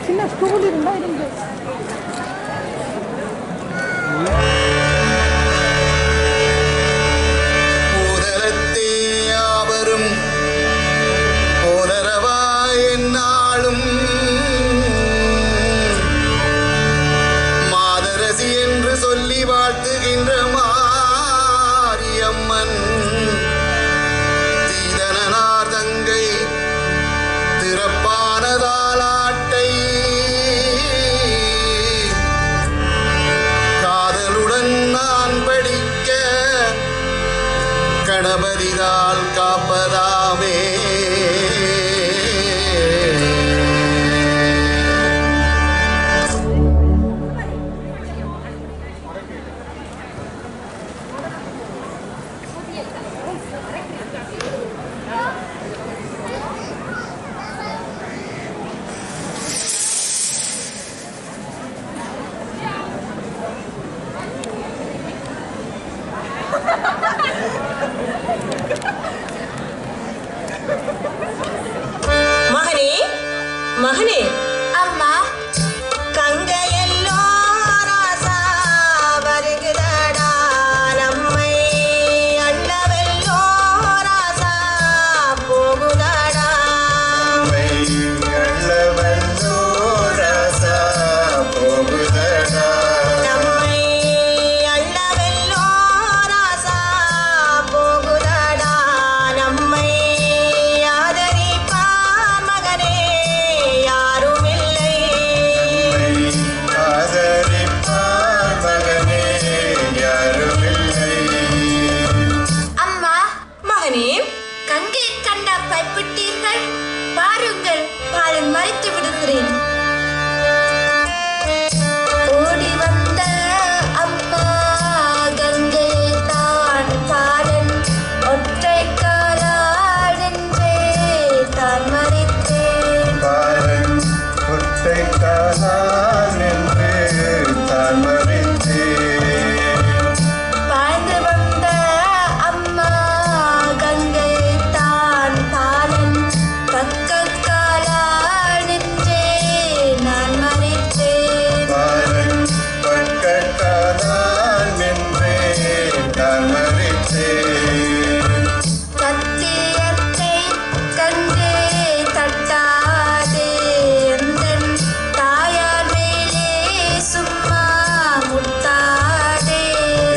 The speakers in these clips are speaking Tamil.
சின்ன ஸ்டூல் இருந்தா இருந்து கணபதிதால் காப்பதாமே. மகனே, அம்மா, கங்கையெல்லோ ராசா வருகுதடா, நம்மை அண்டவெல்லோ ராசா போகுதடா. அள்ளவெல்லோ ராசா போகுதடா, நம்மை அண்டவெல்லோ ராசா போகுதடா. நம்மை ஆதரிப்பார் மகனே யாரும் இல்லை. ஆதரிப்பார் மகனே யாரும் இல்லை. அம்மா, மகனே, கங்கை கண்டா பயப்பட்டீர்கள்? பாருங்கள், பாலன் மறைத்து விடுகிறேன். ஓடி வந்த அம்மா கங்கையை தான் பாலன் ஒற்றை காலால் நின்றே தான் மறைத்தேன். பாலன் ஒற்றை காலால் நின்று தான் மறைத்தேன். பாய்ந்து வந்த அம்மா கங்கையை தான் பாலன் பக்கக்காலால் நின்றே நான் மறைத்தேன். பாலன் பக்கக்காலால் நின்று தான் மறைத்தேன். சத்தியத்தை கண்டு தட்டாதே எந்தன் தாயார் மேலே சும்மா முட்டாதே.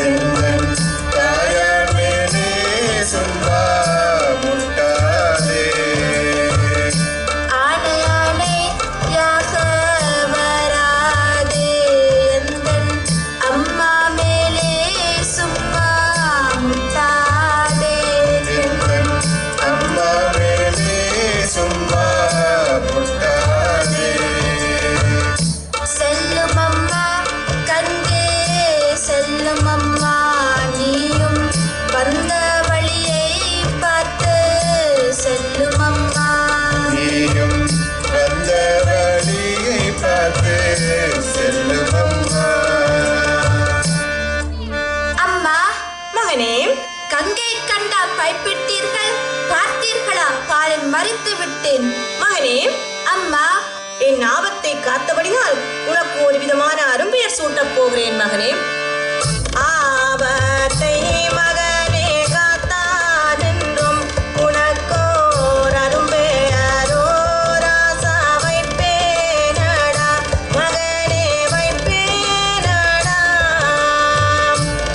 எந்தன் தாயார் மேலே சும்மா முட்டாதே. ஆனையானை யாக வராதே எந்தன் அம்மா மேலே சும்மா முட்டாதே. எந்தன் அம்மா மேலே சும்மா முட்டாதே. செல்லும் அம்மா கங்கே செல்லும் அம்மா நீயும் வந்த வழியை பார்த்து செல்லும் அம்மா. நீயும் வந்த வழியை பார்த்து செல்லும் அம்மா. அம்மா, மகனே, கங்கை கண்டா பயப்பட்டீர்கள்? பார்த்தீர்களா, பாலன் மறித்து விட்டேன். மகனே, அம்மா, என் ஆபத்தை காத்தபடியால் உனக்கு ஒரு விதமான அரும்பெயர் சூட்டப் போகிறேன் மகனே. ஆபத்தை மகனே காத்தான் என்றும் உனக்கோர் அரும்பெயரோ ராசா வைப்பேனடா, மகனே வைப்பேனடா.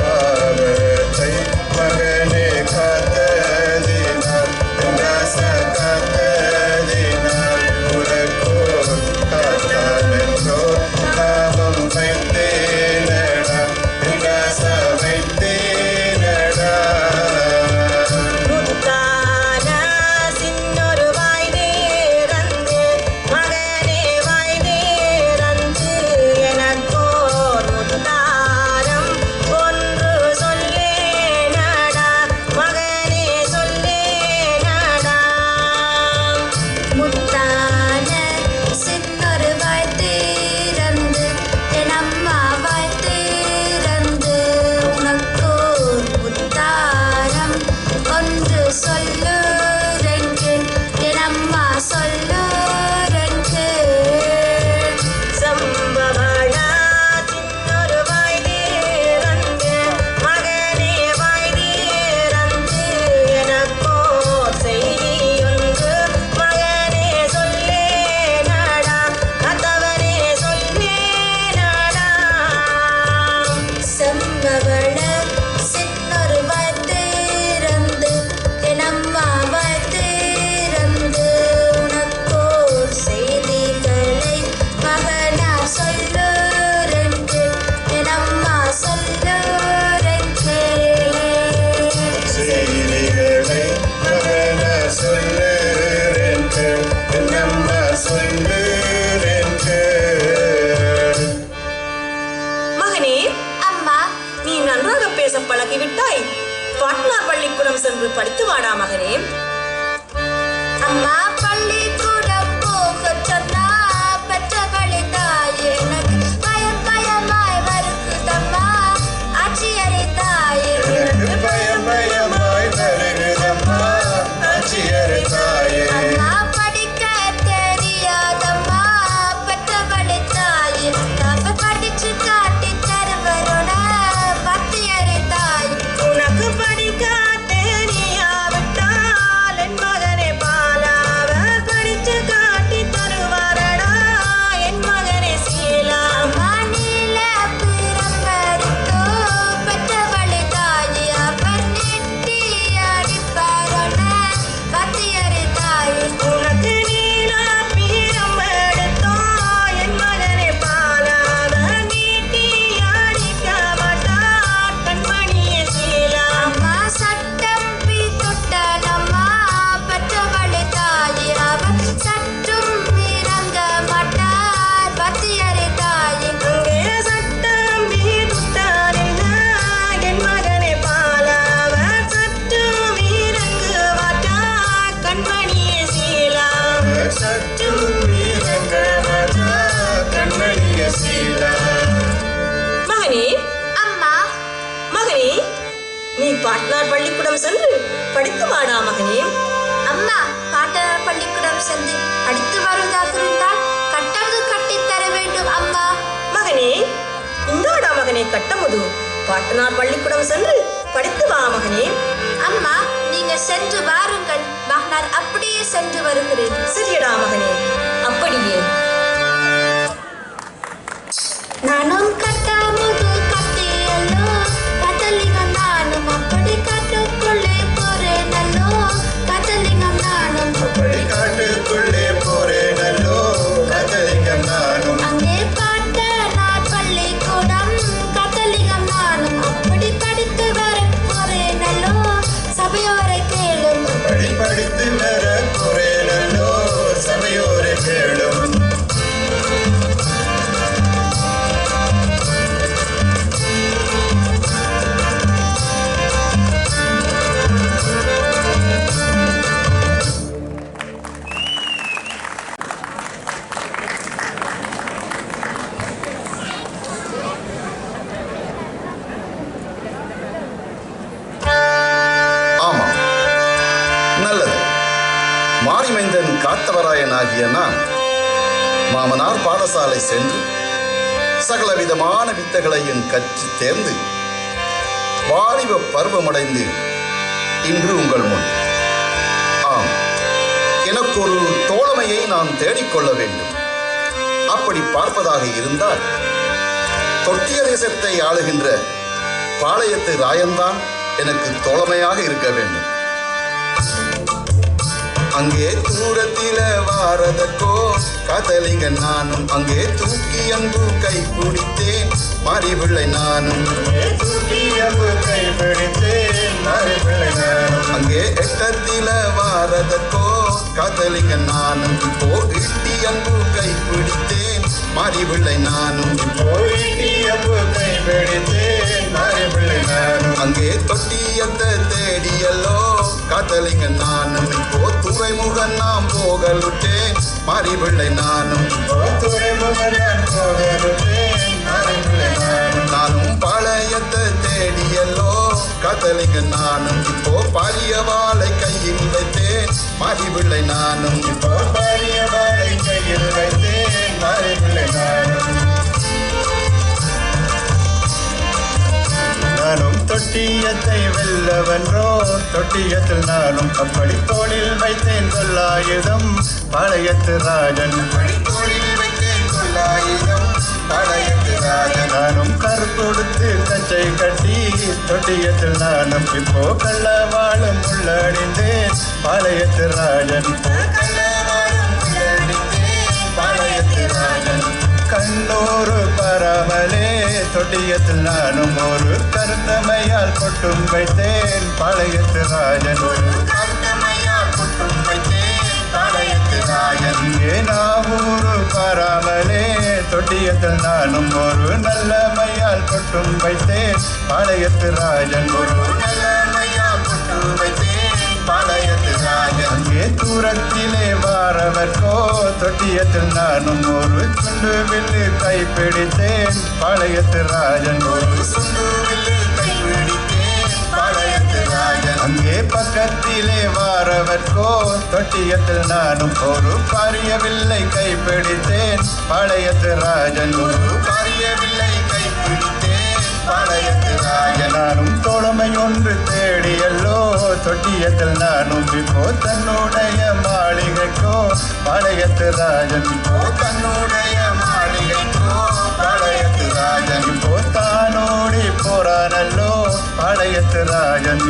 பாவத்தை மகனே காத்ததினால் ராச காத்ததினால் உனக்கோர் காத்தானென்றோ நாமம் வைத்தேனடா, ராச வைத்தேனடா. மகனே, அம்மா, மகனே, நீ பாட்னார் பள்ளிக்கூடம் சென்று படித்து வாடா மகனே. அம்மா, பாட்டனார் பள்ளிக்கூடம் சென்று படித்து வருவதாக இருந்தால் கட்டமுது கட்டித்தர வேண்டும் அம்மா. மகனே, இந்தாடா மகனே கட்டமுது. பாட்டனார் பள்ளிக்கூடம் சென்று படித்து வா மகனே. அம்மா, நீங்க சென்று வாருங்கள், நான் அப்படியே சென்று வருகிறேன். சரியடா மகனே, அப்படியே. நானும் கட்டமுது கட்டியல்லோ, கதலிங்கம் நானும் அப்படி காட்டுக்குள்ளே போறேனல்லோ, கதலிங்கம் நானும் காட்டுக்குள்ளே போறேனல்லோ, கதலிங்கம் நானும். அங்கே பாட்டனார் பள்ளிக்கூடம், கதலிங்கம் நானும் அப்படி படித்து வர போறேனல்லோ, சபையோரை கேளும். படித்து வர போறேனல்லோ, சபையோரை கேளும். ஆமாம், நல்லது. மாரிமைந்தன் காத்தவராயன் ஆகிய நான் மாமனார் பாடசாலை சென்று சகலவிதமான வித்தைகளையும் கற்று தேர்ந்து வாலிப பருவமடைந்து இன்று உங்கள் முன். ஆம், எனக்கு ஒரு தோழமையை நான் தேடிக்கொள்ள வேண்டும். அப்படி பார்ப்பதாக இருந்தால் தொட்டிய தேசத்தை ஆளுகின்ற பாளையத்து ராயன்தான் எனக்கு தோழமையாக இருக்க வேண்டும். அங்கே தூரத்தில வாரதற்கோ காத்தலிங்க நானும், அங்கே தூக்கி அன்பு கை பிடித்தேன் மாறிபிள்ளை நானும், அங்கே எட்டத்தில வாரதற்கோ காத்தலிங்க நானும், இப்போ இட்டி அன்பு கை பிடித்தேன் மாறிபிள்ளை நானும், அங்கே தொட்டியத்தை தேடியல்லோ காத்தலிங்க நானும், இப்போ துறைமுகன் நாம் போகலுட்டேன் மாறிபிள்ளை நானும், நானும் பாளையத்தை தேடியல்லோ காத்தலிங்க நானும், இப்போ பாரிய வாளை கையில் வைத்தேன் மாறிபிள்ளை நானும், இப்போ பாரிய வாளை கையில் வைத்தேன் மாறிபிள்ளை நானும். நானும் தொட்டியத்தை வெல்லவன்றோ, தொட்டியத்தில் நானும் அப்படி தோளில் வைத்தேன் கொல்லாயுதம் பாளையத்து ராஜன், தோளில் வைத்தேன் கொல்லாயுதம் பாளையத்து ராஜன், நானும் கருத்தொடுத்து கச்சை கட்டி தொட்டியத்தில் நானும் இப்போ கள்ளவாளும் உள்ளடிந்தேன் பாளையத்து ராஜன், பாளையத்து ராஜன், கண்ணூறு பரமலே தொட்டியத்தில் நானும் ஒரு கருத்தமையால் கொட்டும் வைத்தேன் பாளையத்து ராஜன், இங்கே நாவூறு பரமலே தொட்டியத்தில் நானும் ஒரு நல்லமையால் கொட்டும் வைத்தேன் பாளையத்து ராஜன், அங்கே தூரத்திலே வாரவர்கோ தொட்டியத்தில் நானும் ஒரு சுண்டு வில்லு கைப்பிடித்தேன் பாளையத்து ராஜன், அங்கே பக்கத்திலே வாரவர்கோ தொட்டியத்தில் நானும் ஒரு பாரியவில்லை கைப்பிடித்தேன் பாளையத்து ராஜன், நானும் தோழமை ஒன்று தேடியல்லோ தொட்டியத்தில் நானும் இப்போ தன்னுடைய மாளிகைக்கோ பாளையத்து ராஜன், இப்போ தானோடி போறானல்லோ பாளையத்து ராஜன்,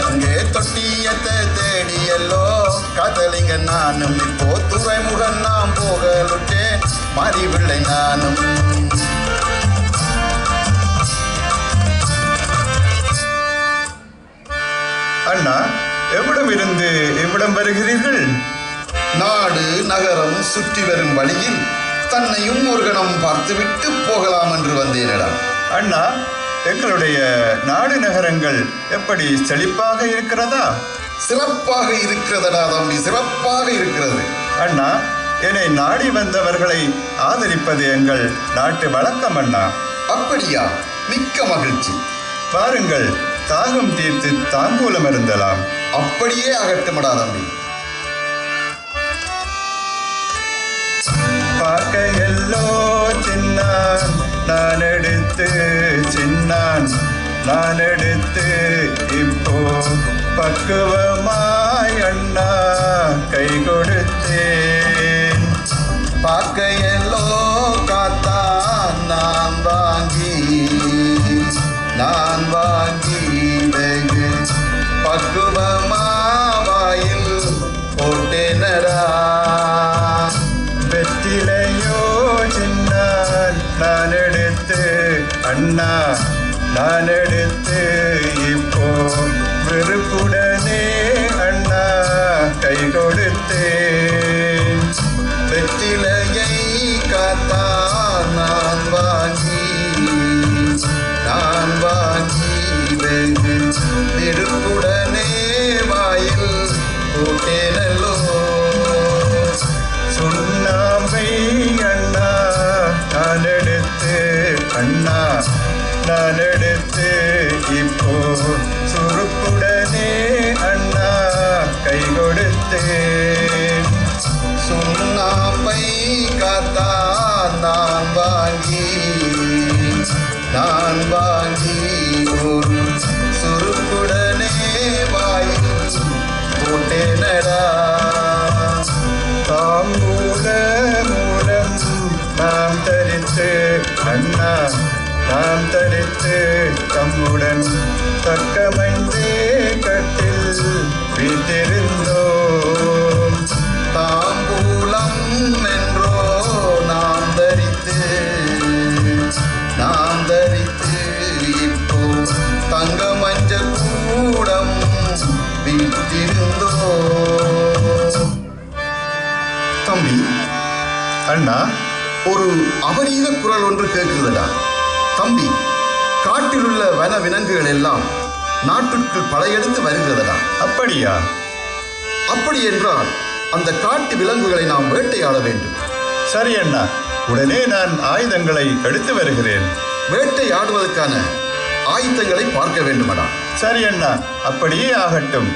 அங்கே தொட்டியத்தை தேடியல்லோ காத்தலிங்க நானும், இப்போ துறைமுகன் நாம் போகலுட்டேன் மாறிபிள்ளை நானும். அண்ணா, எவ்விடம் இருந்து இவ்விடம் வருகிறீர்கள்? நாடு நகரம் சுற்றி வரும் வழியில் தன்னையும் ஒரு கணம் பார்த்துவிட்டு போகலாம் என்று வந்தேனடா. அண்ணா, எங்களுடைய நாடு நகரங்கள் எப்படி செழிப்பாக இருக்கிறதா? சிறப்பாக இருக்கிறதடா தம்பி, சிறப்பாக இருக்கிறது. அண்ணா, என்னை நாடி வந்தவர்களை ஆதரிப்பது எங்கள் நாட்டு வழக்கம் அண்ணா. அப்படியா? மிக்க மகிழ்ச்சி. பாருங்கள், தாகம் தீர்த்து தாம்பூலம் இருந்தலாம். அப்படியே ஆகட்டுமடா தம்பி. பார்க்க எல்லோ சின்னான் நான் எடுத்து, சின்னான் நான் எடுத்து, இப்போ பக்குவமாய் அண்ணா கை கொடுத்தேன். பார்க்கையெல்லோ காத்தா நான் வாங்கி வெகு பக்குவமாவாயில் போட்டேனடா. வெற்றிலையோ சின்னான் நான் எடுத்து, அண்ணா நான் எடுத்து, இப்போ வெறுப்புடனே அண்ணா கை கொடுத்தேன். வெற்றிலையை காத்தா நான் வாங்கி வெகு நெருப்புடனே வாயில் போட்டேனல்லோ. சுண்ணாம்பை அண்ணா நான் எடுத்து, அண்ணா நான் எடுத்து, இப்போ சுருப்புடனே அண்ணா கை கொடுத்தேன். சுண்ணாம்பை காத்தா நான் வாங்கி ஒரு சுருக்குடனே வாயில் போட்டேனடா. தாம்பூல மூலம் நாம் தரித்து, அண்ணா நாம் தரித்து, தம்முடன் தக்கமைந்தே கட்டில் வீட்டிருந்தோம். தாம்பூலம் என்றோ நாம் தரித்து இப்போ தங்க மஞ்ச கூடம் வீட்டிருந்தோம். தம்பி, அண்ணா, ஒரு அபரீத குரல் ஒன்று கேட்கிறதா தம்பி. காட்டில் உள்ள வன விலங்குகள் எல்லாம் நாட்டுக்குள் படையெடுத்து வருகிறதா? அப்படியா? அப்படி என்றால் அந்த காட்டு விலங்குகளை நாம் வேட்டையாட வேண்டும். சரி அண்ணா, உடனே நான் ஆயுதங்களை எடுத்து வருகிறேன். வேட்டையாடுவதற்கான ஆயுதங்களை பார்க்க வேண்டுமடா. சரி அண்ணா, அப்படியே ஆகட்டும்.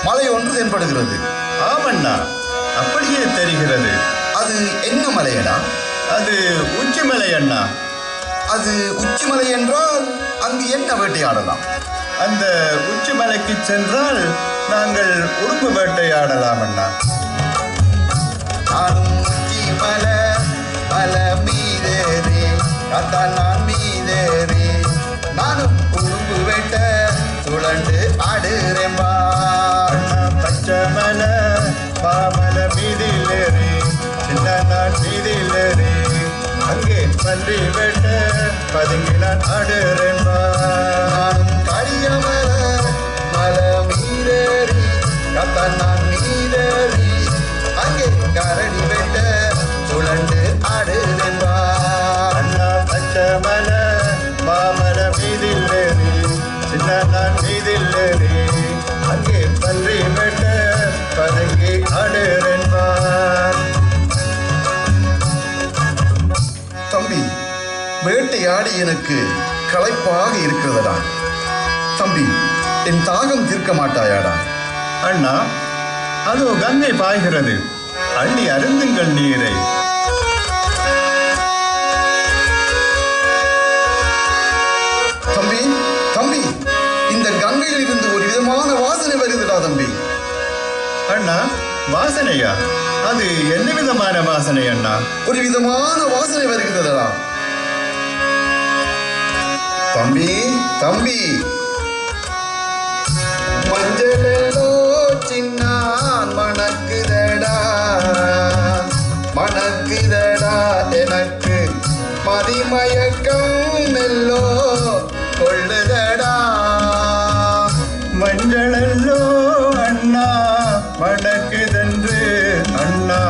மலை ஒன்று தென்படுகிறது. ஆமண்ணா, அப்படியே தெரிகிறது. அது என்ன மலையடா? அது உச்சிமலை அண்ணா. அது உச்சிமலை என்றால் அங்கு என்ன வேட்டையாடலாம்? அந்த உச்சிமலைக்கு சென்றால் நாங்கள் உடும்பு வேட்டையாடலாம் அண்ணா. நானும் உச்சிமலை மலை மீதேறி நான் மீதேறி சுழண்டு ஆடுறேம்பா. அண்ணா பச்சை மலை மாமல மீதிலேறி சின்ன நான் மீதிலேறி அங்கே பன்றி வெட்ட பதுங்கி நான் ஆடுறேன்பா. நானும் கடியமல மல மீறேறி கத்தான் நான் மீறேறி அங்கே கரடி வெட்ட சுழண்டு ஆடுறேன்பா. அண்ணா பச்சை மலை மாமல மீதிலேறி சின்ன நான் மீதிலேறி அங்கே பன்றி வெட்ட பதுங்கி ஆடுறேன்பா. தம்பி, வேட்டையாடி எனக்கு களைப்பாக இருக்கிறதடா. தம்பி, என் தாகம் தீர்க்க மாட்டாயாடா? அண்ணா அதோ கங்கை பாய்கிறது, அள்ளி அருந்துங்கள் நீரை. தம்பி, தம்பி, இந்த கங்கையில் இருந்து ஒரு விதமான வாசனை வருகிறதா தம்பி? அண்ணா வாசனையா? அது என்ன விதமான வாசனை அண்ணா? ஒரு விதமான வாசனை வருகிறதா தம்பி? தம்பி, மஞ்சளோ சின்னான் மணக்குதடா, மணக்குதடா எனக்கு மதிமயக்கம் மெல்லோ கொள்ளுதடா. மஞ்சளல்லோ அண்ணா மணக்குதென்று, அண்ணா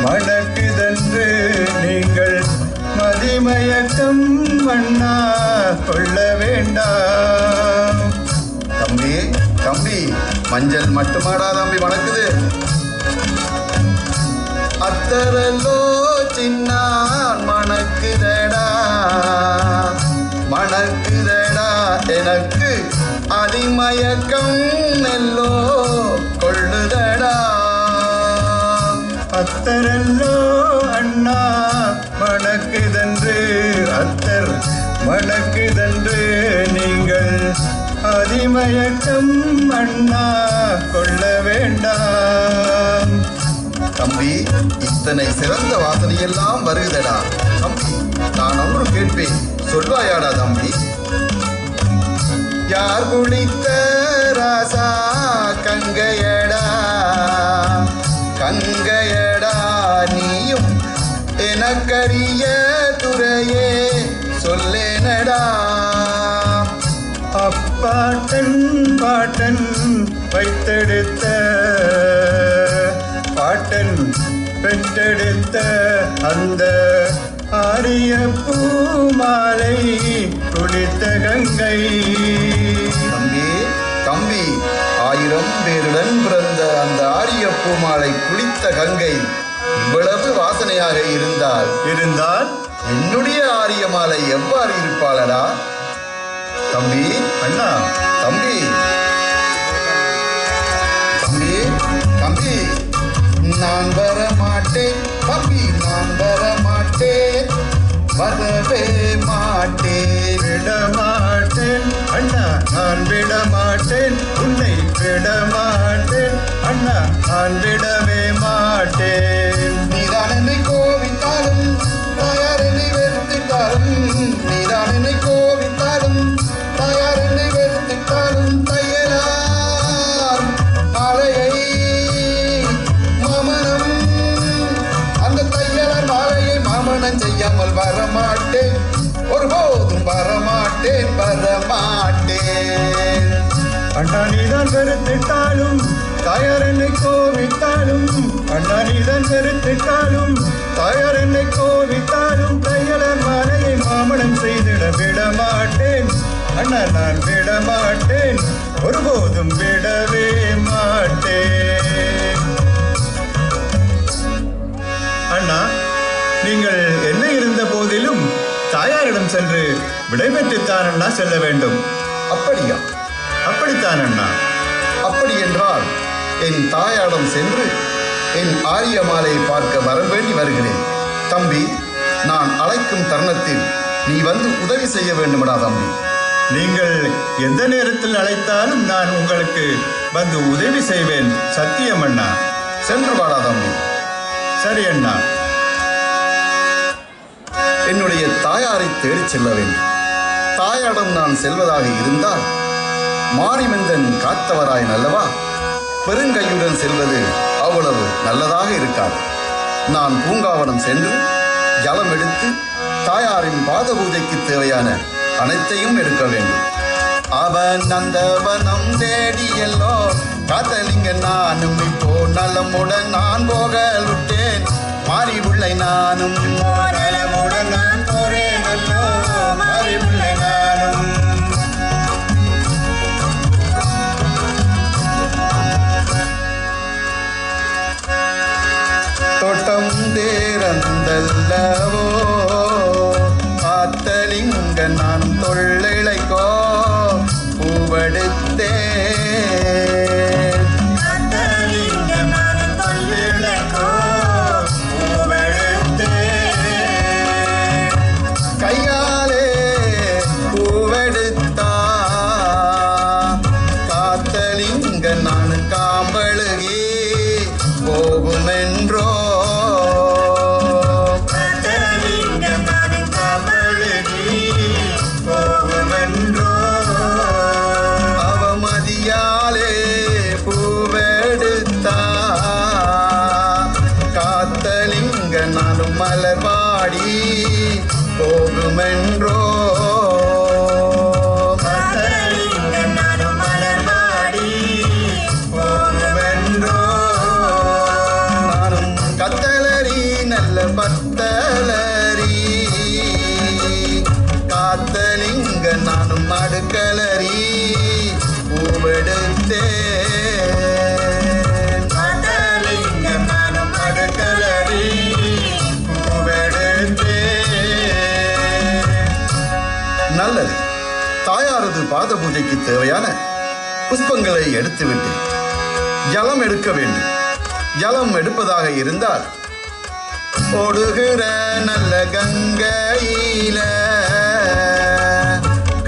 மணக்குதென்று நீங்கள் மதிமயக்கம் அண்ணா கொள்ள வேண்டாம். தம்பி, தம்பி, மஞ்சள் மட்டுமாடா தம்பி மணக்குது? அத்தரல்லோ சின்னான் மணக்குதடா, மணக்குதடா எனக்கு அதிமயக்கம் நெல்லோ கொள்ளுதடா. அத்தரல்லோ அண்ணா மணக்குதென்று, அத்தர் மணக்குதென்று நீங்கள் அதிமயக்கம் அண்ணா கொள்ள வேண்டாம். தம்பி, இத்தனை சிறந்த வாசனையெல்லாம் வருகுதடா. தம்பி, நான் ஒன்று கேட்பேன், சொல்வாயாடா தம்பி? யார் குளித்த ராசா கங்கையடா, கங்கையடா நீயும் எனக்கரிய துறையே சொல்லேனடா. அப்பாட்டன் பாட்டன் வைத்தெடுத்த, பாட்டன் பெற்றெடுத்த அந்த ஆரிய பூமாலை குளித்த கங்கை. தம்பி, தம்பி, 1000 பேருடன் பிறந்த அந்த ஆரிய பூமாலை குளித்த கங்கை இவ்வளவு வாசனையாக இருந்தால் என்னுடைய ஆரிய மாலை எவ்வாறு இருப்பாளடா? தம்பி, அண்ணா தம்பி, தம்பி, தம்பி, நான் வர மாட்டேன் தம்பி, நான் வர மாட்டேன், வரவே மாட்டேன். விடமாட்டேன் அண்ணா நான் விடமாட்டேன், உன்னை விடமாட்டேன் அண்ணா நான் விடவே மாட்டேன். நீதான் என்னை கோவித்தாலும் தாயார் என்னை வெறுத்திட்டாலும், நீதான் என்னை கோவித்தாலும் தாயார் என்னை வெறுத்திட்டாலும் தையலார் மாலையை மாமனம், அந்த தையலார் மாலையை மாமனம் செய்யாமல் வரமாட்டேன், ஒருபோதும் வரமாட்டேன், வரமாட்டேன். அண்ணா நீதான் வெறுத்திட்டாலும் தாயார் என்னை கோவித்தாலும், அண்ணா நீதான் வெறுத்திட்டாலும் தாயார் என்னை கோவித்தாலும் தையலர் மாலையை மாமணம் செய்திட விடமாட்டேன் அண்ணா நான் விடமாட்டேன், ஒருபோதும் விடவே மாட்டேன். அண்ணா நீங்கள் என்ன இருந்த போதிலும் தாயாரிடம் சென்று விடைபெற்றுத்தான் அண்ணா செல்ல வேண்டும். அப்படியா? அப்படித்தான் அண்ணா. அப்படி என்றால் என் தாயாரிடம் சென்று என் ஆரிய மாலையை பார்க்க வர வேண்டி வருகிறேன். தம்பி, நான் அழைக்கும் தருணத்தில் நீ வந்து உதவி செய்ய வேண்டுமடா தம்பி. நீங்கள் எந்த நேரத்தில் அழைத்தாலும் நான் உங்களுக்கு வந்து உதவி செய்வேன், சத்தியம் அண்ணா. சென்று வாடா தம்பி. சரி அண்ணா. என்னுடைய தாயாரை தேடிச் செல்ல வேண்டும். தாயாரிடம் நான் செல்வதாக இருந்தால் மாரிமந்தன் காத்தவராய் நல்லவா பெருங்கையுடன் செல்வது அவ்வளவு நல்லதாக இருக்காது. நான் பூங்காவனம் சென்று ஜலம் எடுத்து தாயாரின் பாத பூஜைக்கு தேவையான அனைத்தையும் எடுக்க வேண்டும். அவன் நந்தவனம் தேடியல்லோ காத்தலிங்க நானும் இப்போ நலமுடன் நான் போகலுட்டேன். மாறி உள்ளை நானும் நலமுடன் நான் போறேன் அல்லோ மாறி உள்ளை நானும். தோட்டம் தேரந்தல்லவோ காத்தலிங்க நான் தொள்ளிளைக்கோ பூவெடுத்தே கையாலே பூவெடுத்தா காத்தலிங்க நான் காம்பழுகி போகுமென்றோ அவமதியாலே பூவெடுத்தா காத்தலிங்க நானும் மலர்வாடி போகுமென்றோ காத்தலிங்க நானும் மலர்வாடி போகுமென்றோ. நானும் கத்தலரி நல்ல பத்தலரி காத்தலிங்க நானும் மடுக்கலரி பூவெடுத்தே காத்தலிங்க நானும் மடுக்கலரி பூவெடுத்தே. நல்லது. தாயாரது பாத பூஜைக்கு தேவையான புஷ்பங்களை எடுத்துவிட்டு ஜலம் எடுக்க வேண்டும். ஜலம் எடுப்பதாக இருந்தால் ஓடுகிற நல்ல கங்கையில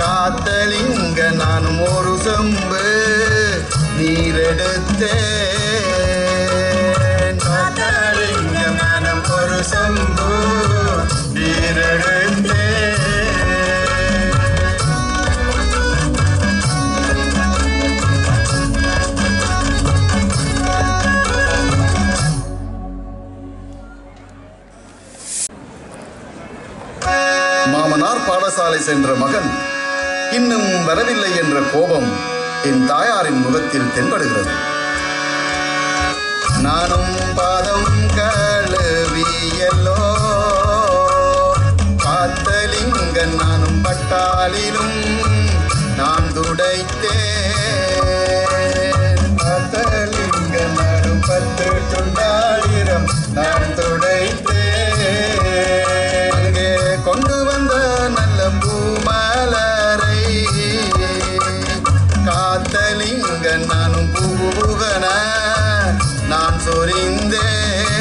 காத்தலிங்க நானும் ஒரு செம்பு நீரெடுத்தேன். காத்தலிங்க நானும் ஒரு செம்பு நீரெடுத்தேன். மாமனார் பாடசாலை சென்ற மகன் இன்னும் வரவில்லை என்ற கோபம் என் தாயாரின் முகத்தில் தென்படுகிறது. நானும் பாதம் கழுவியல்லோ காத்தலிங்க நானும் பட்டாலிலும் நான் துடைத்தேன். காத்தலிங்க நானும் 10 துண்டாயிரம் நான் துடைத்தேன். அங்கே கொண்டு வந்த நல்ல பூமலரை காத்தலிங்க நானும் பூபுகன நான் சொரிந்தேன்.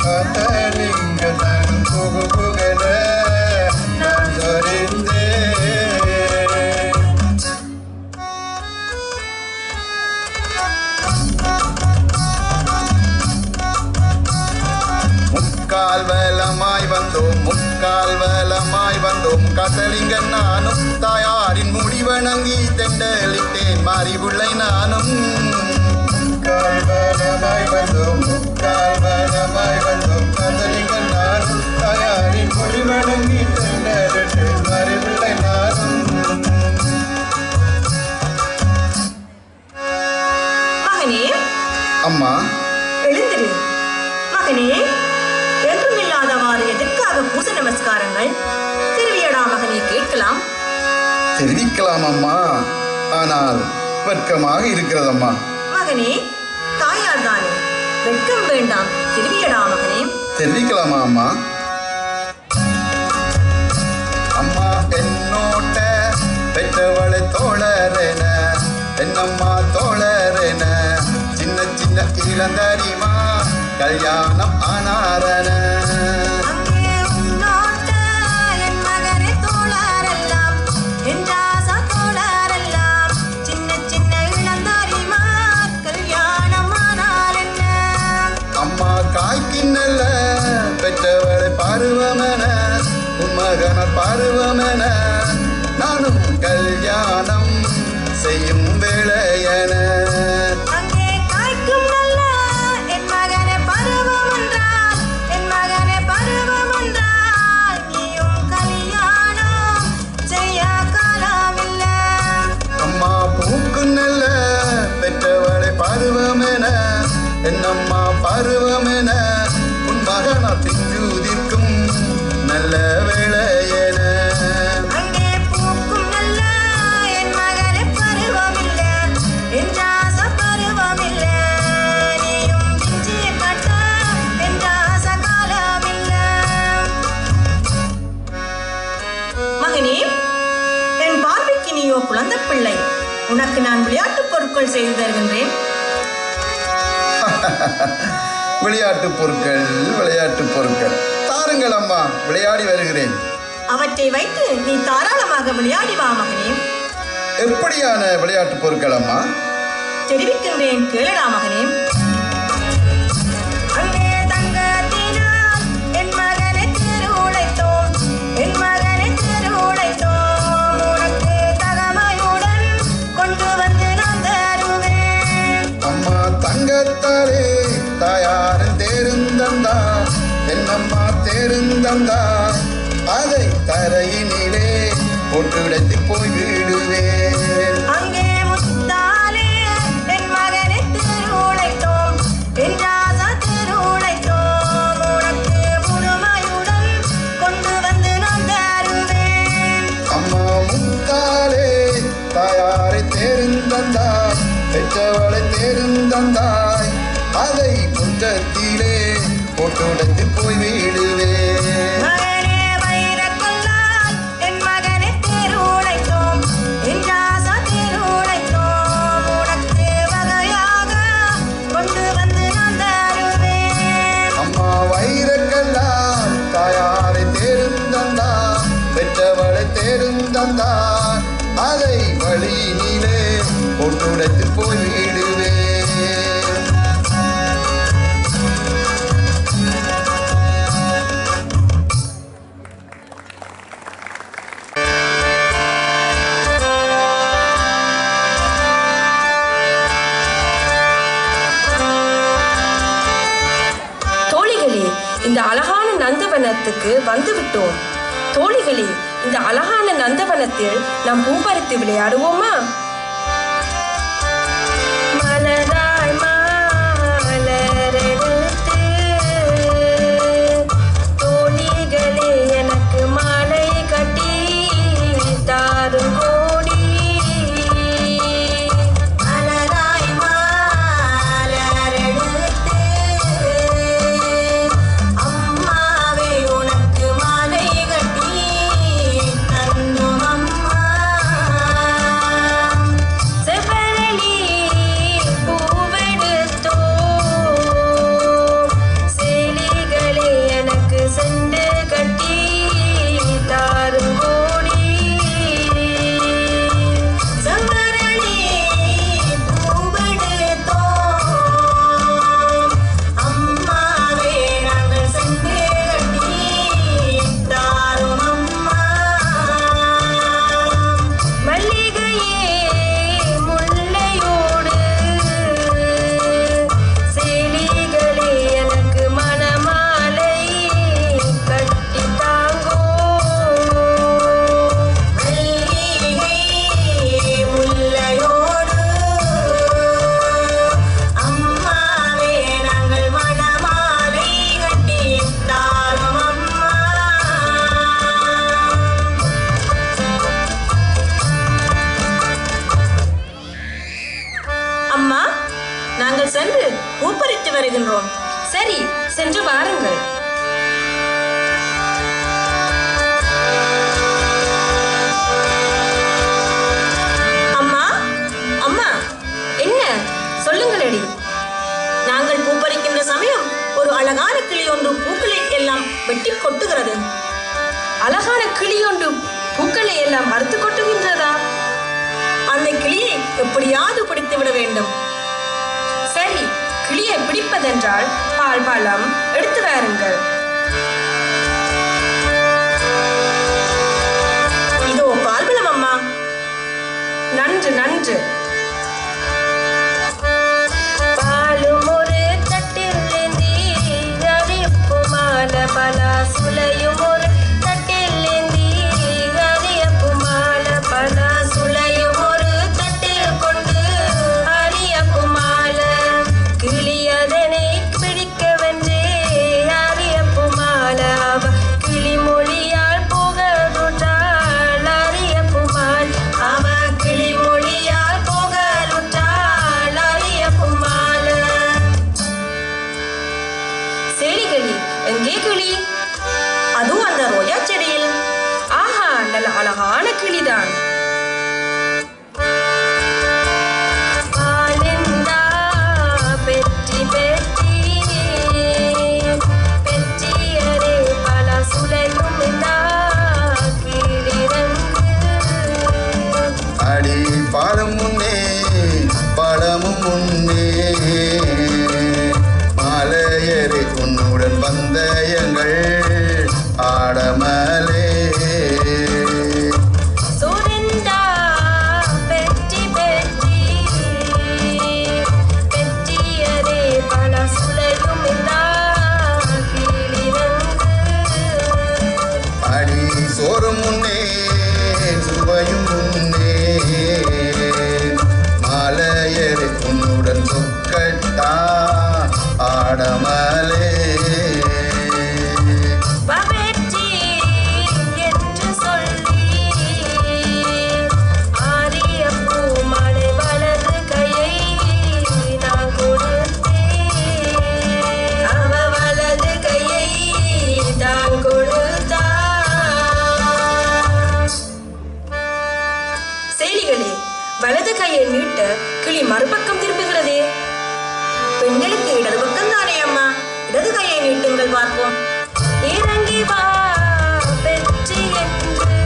காத்தலிங்க நானும் பூபுகன நான் சொரிந்தேன். முக்கால் வலமாய் வந்தோம் காத்தலிங்க நானும் தாயாரின் முடிவணங்கி தெண்டலிட்டேன். மாறி உள்ளை நானும் முக்கால் வலமாய் வந்தோம் காத்தலிங்க நானும் தாயாரின் முடிவணங்கி தெண்டலிட்டேன். மாறி உள்ளை நானும். மகனே, அம்மா எழுந்திரு. மகனே, என்றுமில்லாதவாறு எதற்காக பூச நமஸ்காரங்கள்? திருவியடா மகனே, கேட்கலாம். தெரிவிக்கலாம் அம்மா, ஆனால் வெட்கமாக இருக்கிறதம்மா. மகனே, தாயார் தானே, வெட்கம் வேண்டாம். திருவியடா மகனே. தெரிவிக்கலாமா அம்மா? அம்மா என்னோட்ட பெற்றவளை தோழரென என்னம்மா தோழரென சின்ன சின்ன இளந்தரிமா கல்யாணம் ஆனாரன. அம்மா காய்க்கின்னல்ல பெற்றவளை பருவமென உன்மகன பருவமென நானும் கல்யாணம் செய்யும் வேளையன அங்கே காய்க்கும் நல்ல என் மகனே பருவம் என்றால், என் மகனே பருவம் என்றால், நீயும் கல்யாணம் செய்ய காலமில்லை. அம்மா பூக்கும் நல்ல பெற்றவளை பருவமென என்னம்மா பருவமென உன் மகனா பிஞ்சுதிர்க்கும் நல்ல வேளையன அங்கே பூக்கும் நல்ல என் மகனே பருவமில்லை, என் ஆச பருவமில்லை, நீயும் பிஞ்சு கட்ட என் ஆச காலமில்லை. மகனே, என் பார்வைக்கு நீயோ குழந்தை பிள்ளை. உனக்கு நான் விளையாட்டுப் பொருட்கள் செய்து தருகின்றேன். விளையாட்டு பொருட்கள் தாருங்கள் அம்மா, விளையாடி வருகிறேன். அவற்றை வைத்து நீ தாராளமாக விளையாடி வா மகனே. எப்படியான விளையாட்டு பொருட்கள் அம்மா? தெரிவிக்கின்றேன், கேளடா மகனே. அங்கே தங்கத்தினால் என் மகனை திருவுழைத்தோம், என் மகனை திருவுழைத்தோம். உனக்கு தகமையுடன் கொண்டு வந்து நான் தருவேன். அம்மா தங்கத்தாலே தாயாரின் தேருந்தந்தா என்னம்மா தேருந்தந்தா அதை தரையினிலே போட்டுடைத்து போய் விடுவேன். அங்கே முத்தாலே என் மகனை திருவுழைத்தோம், என் ராசா திருவுழைத்தோம். உனக்கு முழுமையுடன் கொண்டு வந்து நான் தருவேன். அம்மா முத்தாலே தாயாரை தேருந்தந்தாய் பெற்றவளை தேருந்தந்தாய் அதை குற்றத்திலே போட்டுடைத்து போய் விடுவேன். மகனே வைரக்கல்லால் என் மகனை திருவுழைத்தோம், என் ராசா திருவுழைத்தோம். உனக்கு வகையாக கொண்டு வந்து நான் தருவேன். அம்மா வைரக்கல்லால் தாயாரை தேருந்தந்தாய் பெற்றவளை தேருந்தந்தாய் அதை வழியினிலே போட்டுடைத்து போய் விடுவேன். தோழிகளே, இந்த அழகான நந்தவனத்துக்கு வந்துவிட்டோம். தோழிகளே, இந்த அழகான நந்தவனத்தில் நாம் பூப்பறித்து விளையாடுவோமா? மலராய் மலரெடுத்து தோழிகளே எனக்கு மாலை கட்டி தாரும் கோடி. மலராய் மலரெடுத்து அம்மாவே உனக்கு மாலை கட்டி தந்தோம் அம்மா. செவ்வரளி பூவெடுத்தோ செடிகளே எனக்கு செண்டு கட்டி தாரும் கோடி. செவ்வரளி பூவெடுத்தோம் அம்மாவே நாங்கள் சென்று கட்டி தாரும் அம்மா. மல்லிகையே முல்லையோடு செடிகளே எனக்கு மணமாலை கட்டி தாங்கோ. மல்லிகை முல்லையோடு அம்மாவே நாங்கள் மணமாலை கட்டி தாரும் அம்மா. அம்மா, நாங்கள் சென்று பூப்பறித்து வருகின்றோம். சரி, சென்று வாருங்கள். அம்மா, அம்மா, என்ன சொல்லுங்களேடி. நாங்கள் பூப்பறிக்கின்ற சமயம் ஒரு அழகான கிளி ஒன்று பூக்களை எல்லாம் வெட்டி கொட்டுகிறது. அழகான கிளி ஒன்று பூக்களை எல்லாம் அறுத்து கொட்டுகின்றதா? அந்த கிளியை எப்படியாவது பிடித்து விட வேண்டும். சரி, கிளியை பிடிப்பதென்றால் பால் பழம் எடுத்து வாருங்கள். இதோ பால்பழம் அம்மா. நன்றி. நன்று நன்று. பாலும் ஒரு தட்டில் ஏந்தி அறியப்பு மாலை பல சுளையும் ஒரு தட்டில் ஏந்தி அறியப்பு மாலை பல சுளையும் ஒரு தட்டில் கொண்டு அறியப்பு மாலை கிளியதனை பிடிக்க வென்றே அறியப்பு மாலை அவ கிளிமொழியால் புகழுற்றாள் அறியப்பு மால் அவ கிளிமொழியால் புகழுற்றாள் அறியப்பு மாலை. சேலிகளி, எங்கே கிளி? அதுவும் அந்த ரோஜா செடியில். ஆஹா, நல்ல அழகான கிளிதான். ஆனந்தா பெற்றி பெற்றி பெற்றியரே பல சுளையும் இந்தா கீழிறங்கு அடி பாலம் முன்னே பழமும் முன்னே மாலையரே உன்னுடன் வந்த எங்கள் ஆடமலே சுரிந்தா பெற்றி பெற்றி பெற்றியரே பல சுளையும் இந்தா கீழிறங்கு அடி சோறும் முன்னே சுவையும் முன்னே மாலையரே உன்னுடன் சொக்கட்டா ஆடமலே பவெற்றி என்று சொல்லி ஆரிய பூமலை வலது கையை நான் கொடுத்தேன் அவ வலது கையை தான் கொடுத்தா. சேலிகளே, வலது கையை நீட்ட கிளி மறுபக்கம் திரும்புகிறதே. பெண்களுக்கு இடது பக்கம் தானே அம்மா. இடது கையை நீட்டுங்கள் பார்ப்போம். இறங்கி வா பெற்றி என்று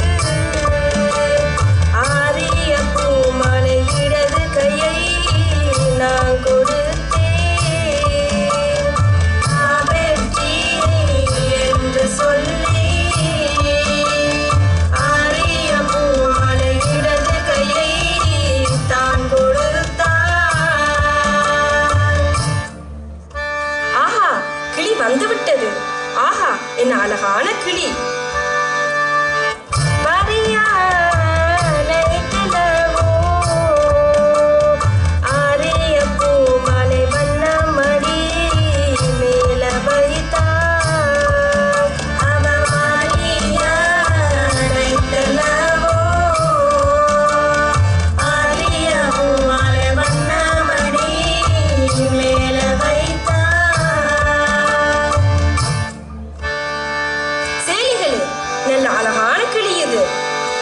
ஆரிய பூமலை இடது கையை நான் கொடுத்தேன் பெற்றி என்று சொல்லி ஆரிய பூமலை இடது கையை தான் கொடுத்தான். ஆஹா, கிளி வந்துவிட்டது. ஆஹா, என்ன அழகான கிளி. பரியாலைகளவோ ஆரிய பூமலை வண்ணமடி மேல வைத்தார் அவ மாரியாலைகளவோ ஆரிய பூமலை வண்ணமடி மேல வைத்தார். சேலிகளே, நல்ல அழகான கிளி இது.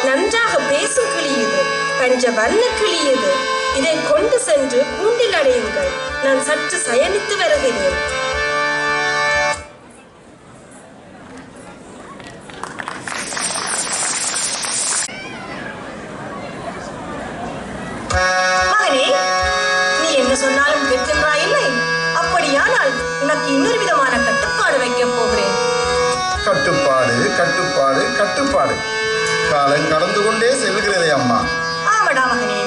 நன்றாக பேசும் கிளி இது. பஞ்ச வண்ண கிளி இது. இதை கொண்டு சென்று கூண்டில் அடையுங்கள். நான் சற்று சயனித்து வருகிறேன். மகனே, நீ என்ன சொன்னாலும் கேட்கின்றாய் இல்லை? அப்படியானால் உனக்கு இன்னொரு விதமான கட்டுப்பாடு வைக்கப் போகிறேன். கட்டுப்பாடு கட்டுப்பாடு கட்டுப்பாடு காலம் கடந்து கொண்டே செல்கிறதே அம்மா. ஆமடா மகனே.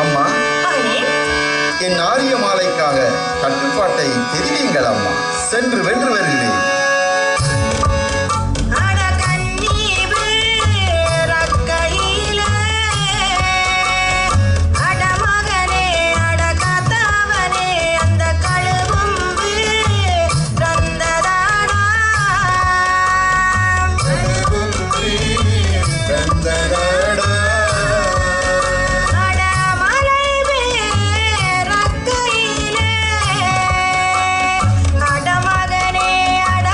அம்மா, மகனே, என் ஆரிய மாலைக்காக கட்டுப்பாட்டை தெரிவியுங்கள் அம்மா. சென்று வென்று வருகிறேன். அட கண்ணி ரக்கையிலே அட மகனே அட காத்தவனே அந்த கழுவும் ரந்ததாடா அட மலை ரக்கையிலே அட மகனே அட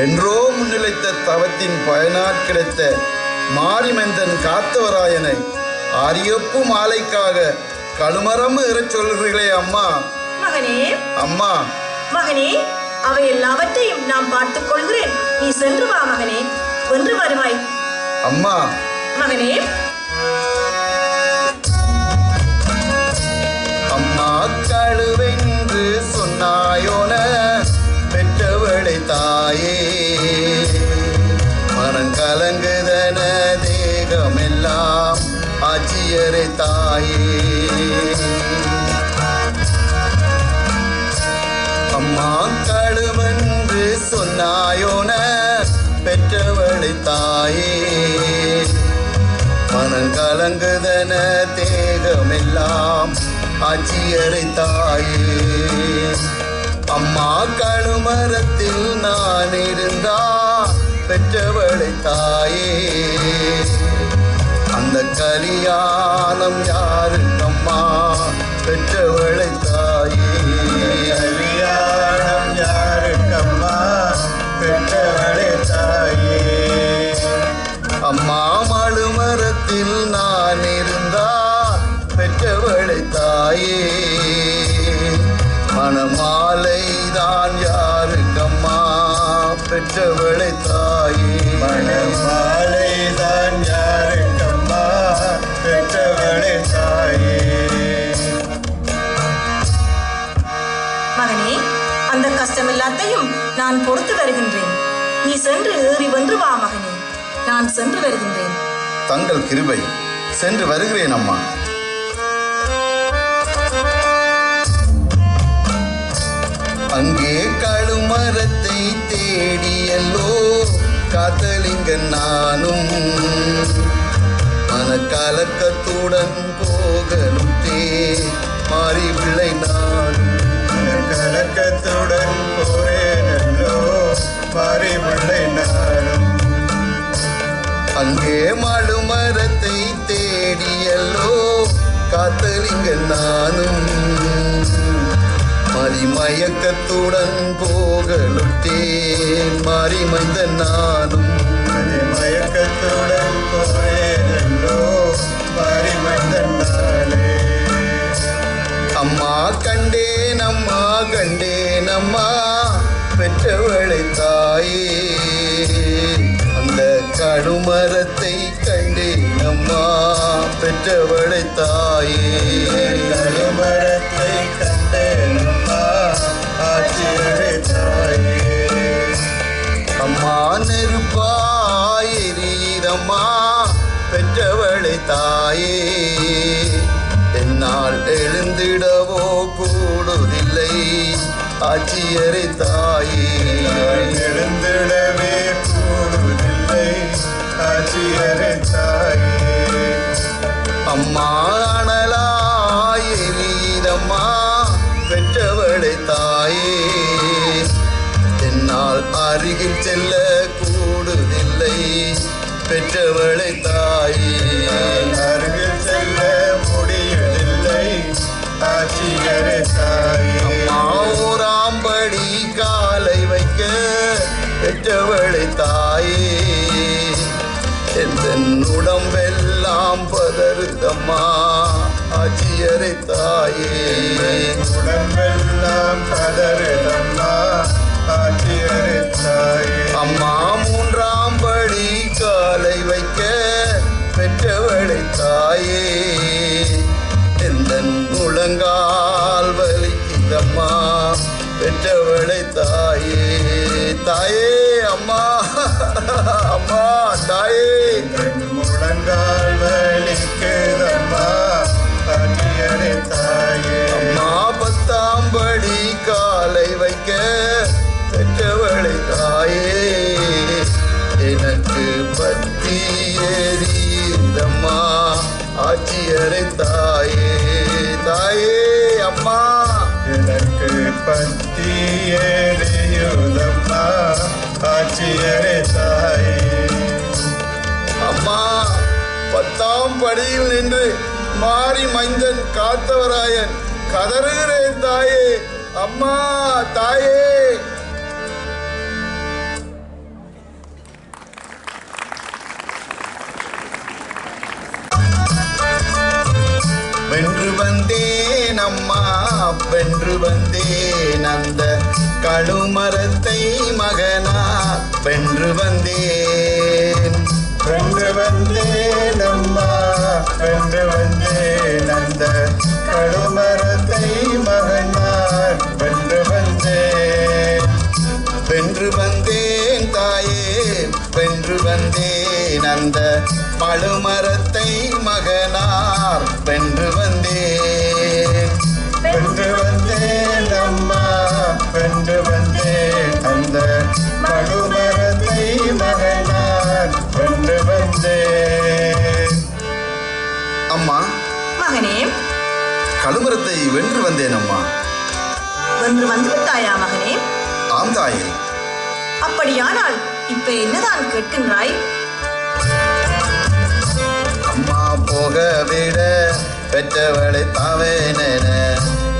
என்றோ முன்னிலைத்த தவத்தின் பயனாற் கிடைத்த மாரிமந்தன் காத்தவராயனை ஆரியப்பு மாலைக்காக கழுமரம் ஏறச் சொல்கிறீர்களே அம்மா. மகனே, அம்மா, மகனே, அவை எல்லாவற்றையும் நான் பார்த்துக் கொள்கிறேன். நீ சென்று வா மகனே, வென்று வருவாய். அம்மா, மகனே, அம்மா கழுவென்று சொன்னாயோன பெற்றவளை தாயே, மனங்கலங்குதன தேகமெல்லாம் ஆட்சியரை தாயே. அம்மா கழுவென்று சொன்னாயோன பெற்றவளை தாயே, மனங்கலங்குதன தேகமெல்லாம் ஆட்சியரை தாயே. அம்மா கழுமரத்தில் நான் இருந்தா பெற்றவளை தாயே, அந்த கலியாணம் யாருக்கம்மா பெற்றவளை தாயே. கல்யாணம் யாருக்கம்மா பெற்றவளே தாயே. அம்மா மழுமரத்தில் நான் இருந்தா பெற்றவளை தாயே, மணமாலை தான் யாருக்கம்மா பெற்றவளை தாயே. மணமாலை தான் யாருக்கம்மா பெற்றவளே தாயே. மகனே, அந்த கஷ்டம் எல்லாத்தையும் நான் பொறுத்து வருகின்றேன். நீ சென்று ஏறி வென்று வா மகனே, நான் சென்று வருகின்றேன். தங்கள் கிருபை, சென்று வருகிறேன் அம்மா. அங்கே கழுமரத்தை தேடியல்லோ காத்தலிங்க நானும், மனக்கலக்கத்துடன் போகலுட்டே மாறி பிள்ளை நானும். கலக்கத்துடன் போரேனல்லோ மாறி பிள்ளை நானும். அங்கே மழுமரத்தை தேடியல்லோ காத்தலிங்க நானும், மதிமயக்கத்துடன் போகலுட்டேன் மாறிமைந்த நானும். மயக்கத்துடன் போரேனல்லோ மாறி நாளே. அம்மா கண்டேன் அம்மா கண்டேன் அம்மா பெற்றவளை தாயே, அந்த கழுமரத்தை கண்டேன் அம்மா பெற்றவளை தாயே. கழுமரத்தை கண்டேனம்மா ஆட்சியரை தாயே. அம்மா நெருப்பாயிரீரம்மா பெற்றவளை தாயே, என்னால் எழுந்திடவோ கூடுதில்லை ஆட்சியரை தாயே. எழுந்திடவே கூடுதில்லை ஆட்சியரை தாயே. அம்மா அனலாயிரீரம்மா பெற்றவளை தாயே, என்னால் அருகில் செல்ல கூடுதில்லை பெற்றவளை தாயே. அருகில் செல்ல முடியவில்லை ஆட்சியரை தாயே. அம்மா ஊராம்படி காலை வைக்க பெற்றவளை தாயே, எந்த உடம்பெல்லாம் பதறுதம்மா ஆட்சியரை தாயே. உடம்பெல்லாம் பதறுதம்மா ஆட்சியரை தாயே. அம்மா மூன்றாம் படி காலை வைக்க பெற்றவளை தாயே, எந்த முழங்கால் வலிக்குதம்மா பெற்றவளை தாயே. தாயே அம்மா, அம்மா தாயே. முழங்கால் வலிக்குதம்மா ஆட்சியரை தாயே. அம்மா பத்தாம் படி காலை வைக்க பெற்றவளை தாயே, எனக்கு பத்தி எறியதம்மா ஆட்சியரை தாயே. தாயே அம்மா, எனக்கு பத்தி எரியுதம்மா ஆட்சியரை தாயே. அம்மா பத்தாம் படியில் நின்று மாறி மைந்தன் காத்தவராயன் கதறுகிறேன் தாயே. அம்மா தாயே. வந்தேன் அம்மா வென்று வந்தேன் அந்த கழுமரத்தை மகனா வென்று வந்தேன் வென்று வந்தேன் அம்மா வென்று வந்தேன் அந்த கழுமரத்தை மகனார் வென்று வந்தேன் வென்று வந்தேன் தாயே வென்று வந்தேன் அந்த பழுமரத்தை மகனார் வென்று வந்தேன் வென்று வந்தேன் அம்மா வென்று வந்தேன் அந்த கழுமரத்தை மகனார் வென்று வந்தேன் அம்மா மகனே, கழுமரத்தை வென்று வந்தேன் அம்மா. வென்று வந்து விட்டாயா மகனே? ஆம் தாயே. அப்படியானால் இப்ப என்னதான் கேட்கின்றாய்? அம்மா போக விட பெற்றவளை தாவேனென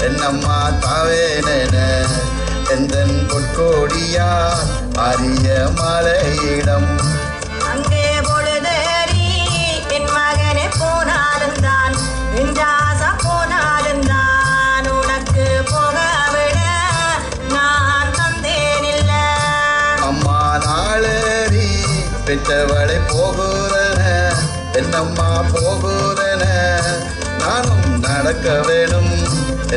என்னம்மா தாவேனென எந்தன் பொற்கோடியா அரிய மலையிடம் அங்கே பொழுதேறி என் மகனே போனாலும் தான் என்றாசா போனாலும் தான் உனக்கு போக விட நான் தந்தேனில்ல. அம்மா நாளேறி பெற்றவளை போகுறன என்னம்மா போகுறன நானும் நடக்க வேணும்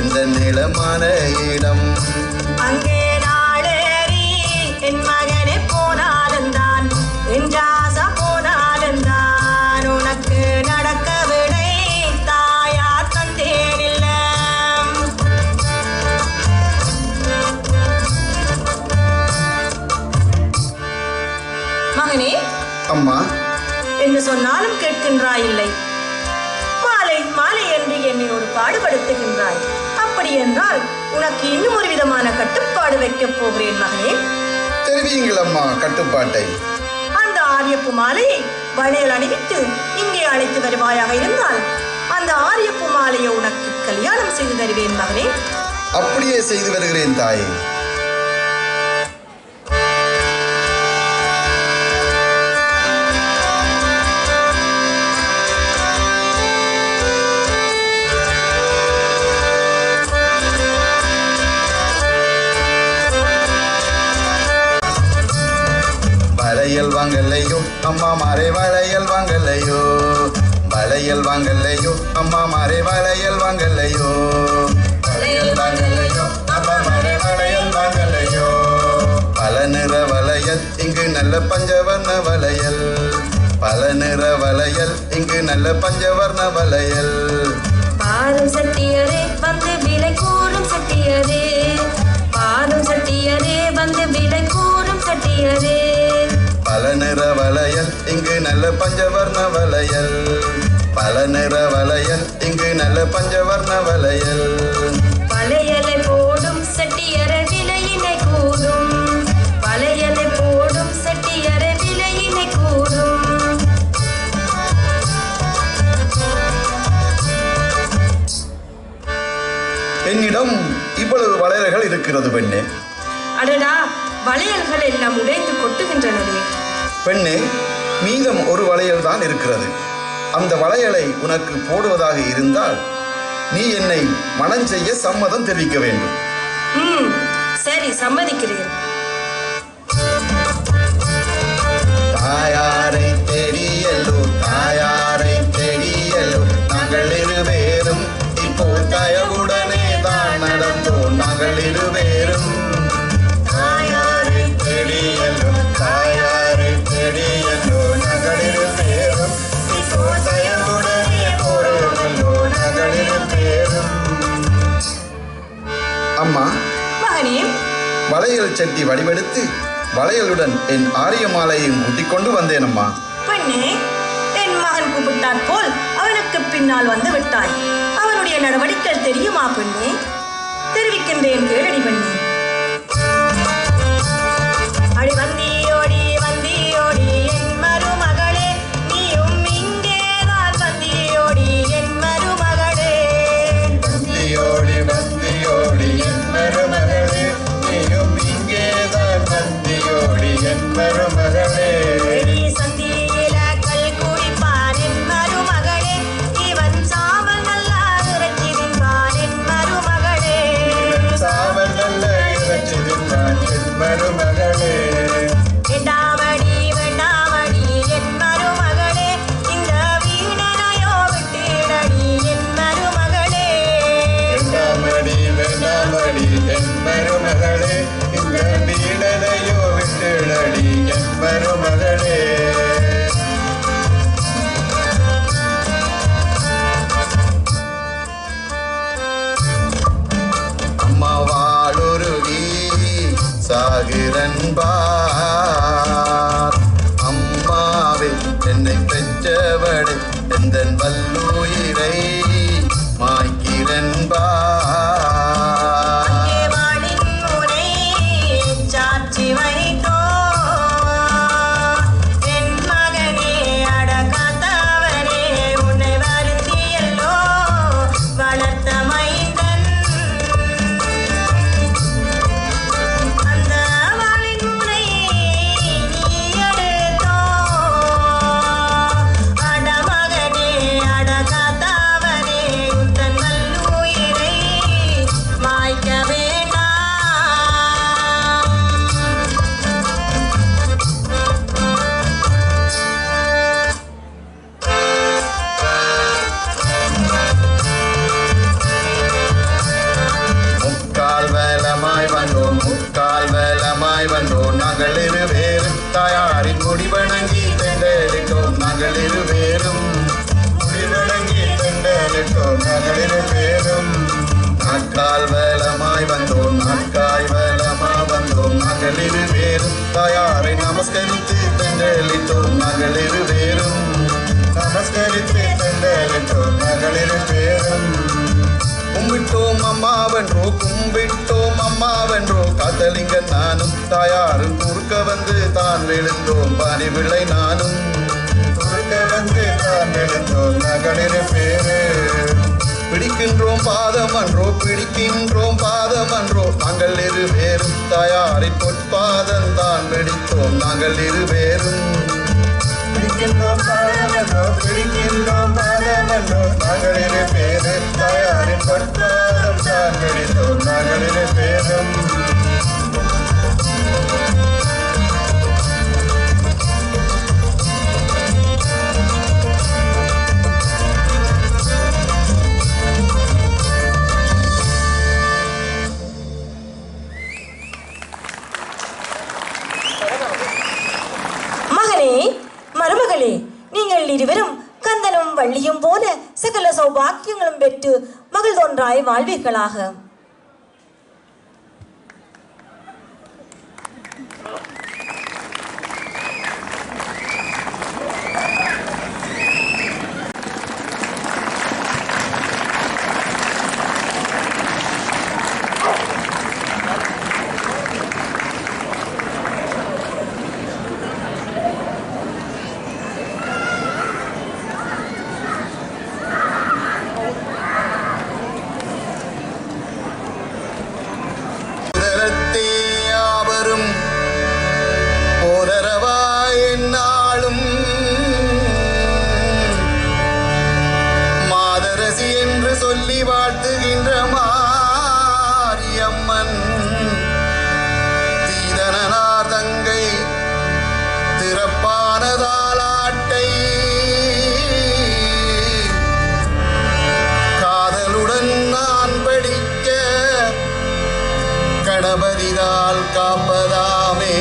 எந்த நிலமான இடம் அங்கே நாளேறி என் மகனே போனாலும் தான் என்றாசா போனாலும் தான் உனக்கு நடக்க விடை தாயார் தந்தேனில்ல. மகனே, அம்மா என்று சொன்னாலும் கேட்கின்றாய் இல்லை. மாலை மாலை என்று என்னை ஒரு பாடுபடுத்துகின்றாய். அப்படி என்றால் உனக்கு இன்னும் ஒரு விதமான கட்டுப்பாடு வைக்கப் போகிறேன் மகனே. தெரிவியுங்கள் அம்மா கட்டுப்பாட்டை. அந்த ஆரியப்பு மாலையை வளையல் அணிவித்து இங்கே அழைத்து வருவாயாக இருந்தால் அந்த ஆரியப்பு மாலையை உனக்கு கல்யாணம் செய்து தருவேன் மகனே. அப்படியே செய்து வருகிறேன் தாயே. வளையல் வாங்கலையோ அம்மா மாறே வளையல் வாங்கலையோ வளையல் வாங்கலையோ அம்மா மாறே வளையல் வாங்கலையோ வளையல் வாங்கலையோ அம்மா மாறே வளையல் வாங்கலையோ பல நிற வளையல் இங்கு நல்ல பஞ்சவர்ண வளையல் பல நிற வளையல் இங்கு நல்ல பஞ்சவர்ண வளையல் பாரும் சட்டியரே வந்து விலை கூறும் சட்டியரே பாரும் சட்டியரே வந்து விலை கூறும் சட்டியரே பல நிற வளையல் இங்கு நல்ல பஞ்சவர்ண வளையல் பல நிற வளையல் இங்கு நல்ல பஞ்சவர்ண வளையல் வளையலை போடும் சட்டியர விலையினை கூடும் வளையலை போடும் சட்டியர விலையினை கூடும் என்னிடம் இவ்வளவு வளையல்கள் இருக்கிறது பெண்ணே. அடடா, வளையல்கள் எல்லாம் உடைந்து கொட்டுகின்றனவே. பெண்ணே, மீதம் ஒரு வளையல் தான் இருக்கிறது. அந்த வளையலை உனக்கு போடுவதாக இருந்தால் நீ என்னை மனம் செய்ய சம்மதம் தெரிவிக்க வேண்டும். சரி, சம்மதிக்கிறேன். தாயாரை தெரியலோ தாயாரை தெரியலோ நாங்கள் இருவேரும் இப்போ தயவுடனே தான் நடந்தோம் நாங்கள் இருவேரும் தாயாரை தெரியலோ தாயாரை தெரியலோ நகலிரு பேரும் இப்போ தயவுடனே போறவல்லோ நகலிரு பேரும். அம்மா, மகனே, வளையல் சட்டி வடிவெடுத்து வளையலுடன் என் ஆரிய மாலையையும் கூட்டிக் கொண்டு வந்தேன் அம்மா. பெண்ணே, என் மகன் கூப்பிட்டான் போல் அவனுக்கு பின்னால் வந்து விட்டாய். அவனுடைய நடவடிக்கை தெரியுமா பெண்ணே? தெரிவிக்கின்றேன் கேளடி பெண்ணே. அடி வந்தியோடி வந்தியோடி என் மருமகளே, நீயும் இங்கேதான் வந்தியோடி என் மருமகளே. வந்தியோடி வந்தியோடி என் மருமகளே நீயும் இங்கேதான் வந்தியோடி என் மருமகளே. எடி சந்தியில கல் குடிப்பான் என் மருமகளே, இவன் சாமல் நல்லா இறைச்சி வேண்டாமடி என் மருமகளே, இந்த வீடனையோ விட்டுடடி என் மருமகளே. அம்மா வாழுருவி சாகிறன்பார், அம்மாவே என்னை பெற்றவளை எந்தன் வல்லுயிரை மாய்க்கிறன்பார். வாழின் முறை சாட்சி வைத்தோ என் மகனே அடகாத்தவரே, உன்னை வருத்தியல்லோ வளர்த்த மைந்தன். அந்த வாழின் முறை நீ எடுத்தோ அடமகனே அடகாத்தவரே, உந்தன் வல்லுயிரை மாய்க்க வேண்டாம். முக்கால் வேலமாய் வந்தோம், முக்கால் வேலமாய் வந்தோம், நாங்கள் இருவேறும் தாயாரின் முடிவணங்கி தெண்டெடுத்தோம், நாங்கள் இருவேறும் முடிவணங்கி தெண்டெடுத்தோம், நாங்கள் இருவேறும். நாட்கால் வேலமாய் வந்தோம், நாட்காய் வேலமாய் வந்தோம், நாங்கள் இருவேறும் தாயாரை நமஸ்கரித்து தெண்டெளித்தோம், நாங்கள் இருவேறும் நமஸ்கரித்து தெண்டெடுத்தோம், நாங்கள் இருவேறும். கும்பிட்டோம் அம்மாவென்றோ, கும்பிட்டோம் அம்மாவென்றோ, காத்தலிங்கன் நானும் தாயாரும் குறுக்க வந்து தான் விழுந்தோம், பணிவிளை நானும் குறுக்க வந்து தான் எழுந்தோம், நாங்கள் இருவேறும். பிடிக்கின்றோம் பாதம் அன்றோ, பிடிக்கின்றோம் பாதம் அன்றோ, நாங்கள் இருவேறும் தாயாரின் பொற்பாதம் தான் பிடித்தோம், நாங்கள் இருவேறும். பிடிக்கின்றோம் பாதமன்றோ, பிடிக்கின்றோம் பாதமன்றோ, நாங்கள் இருவேறும். தாயாரின் பொற்பாதம் தான் பிடித்தோம், நாங்கள் இருவேறும். மகனே மருமகளே, நீங்கள் இருவரும் கந்தனும் வள்ளியும் போல சகல சௌபாக்கியங்களும் பெற்று மகிழ்ந்தொன்றாய் வாழ்வீர்களாக. உதரத்தே யாவரும் போதரவாய் என்னாலும் மாதரசி என்று சொல்லி வாழ்த்துகின்ற மாரியம்மன், தீதனார் தங்கை திறப்பானதாலாட்டை காதலுடன் நான் படிக்க கணபதிதால் காப்பதாமே.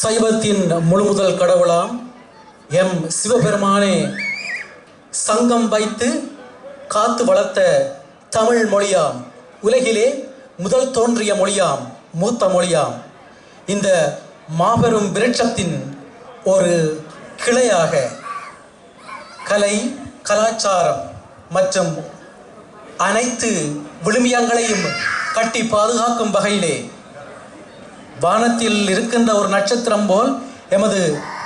சைவத்தின் முழுமுதல் கடவுளாம் எம் சிவபெருமானே சங்கம் வைத்து காத்து வளர்த்த தமிழ் மொழியாம், உலகிலே முதல் தோன்றிய மொழியாம், மூத்த மொழியாம், இந்த மாபெரும் விருட்சத்தின் ஒரு கிளையாக கலை, கலாச்சாரம் மற்றும் அனைத்து விழுமியங்களையும் கட்டி பாதுகாக்கும் வகையிலே வானத்தில் இருக்கின்ற ஒரு நட்சத்திரம் போல் எமது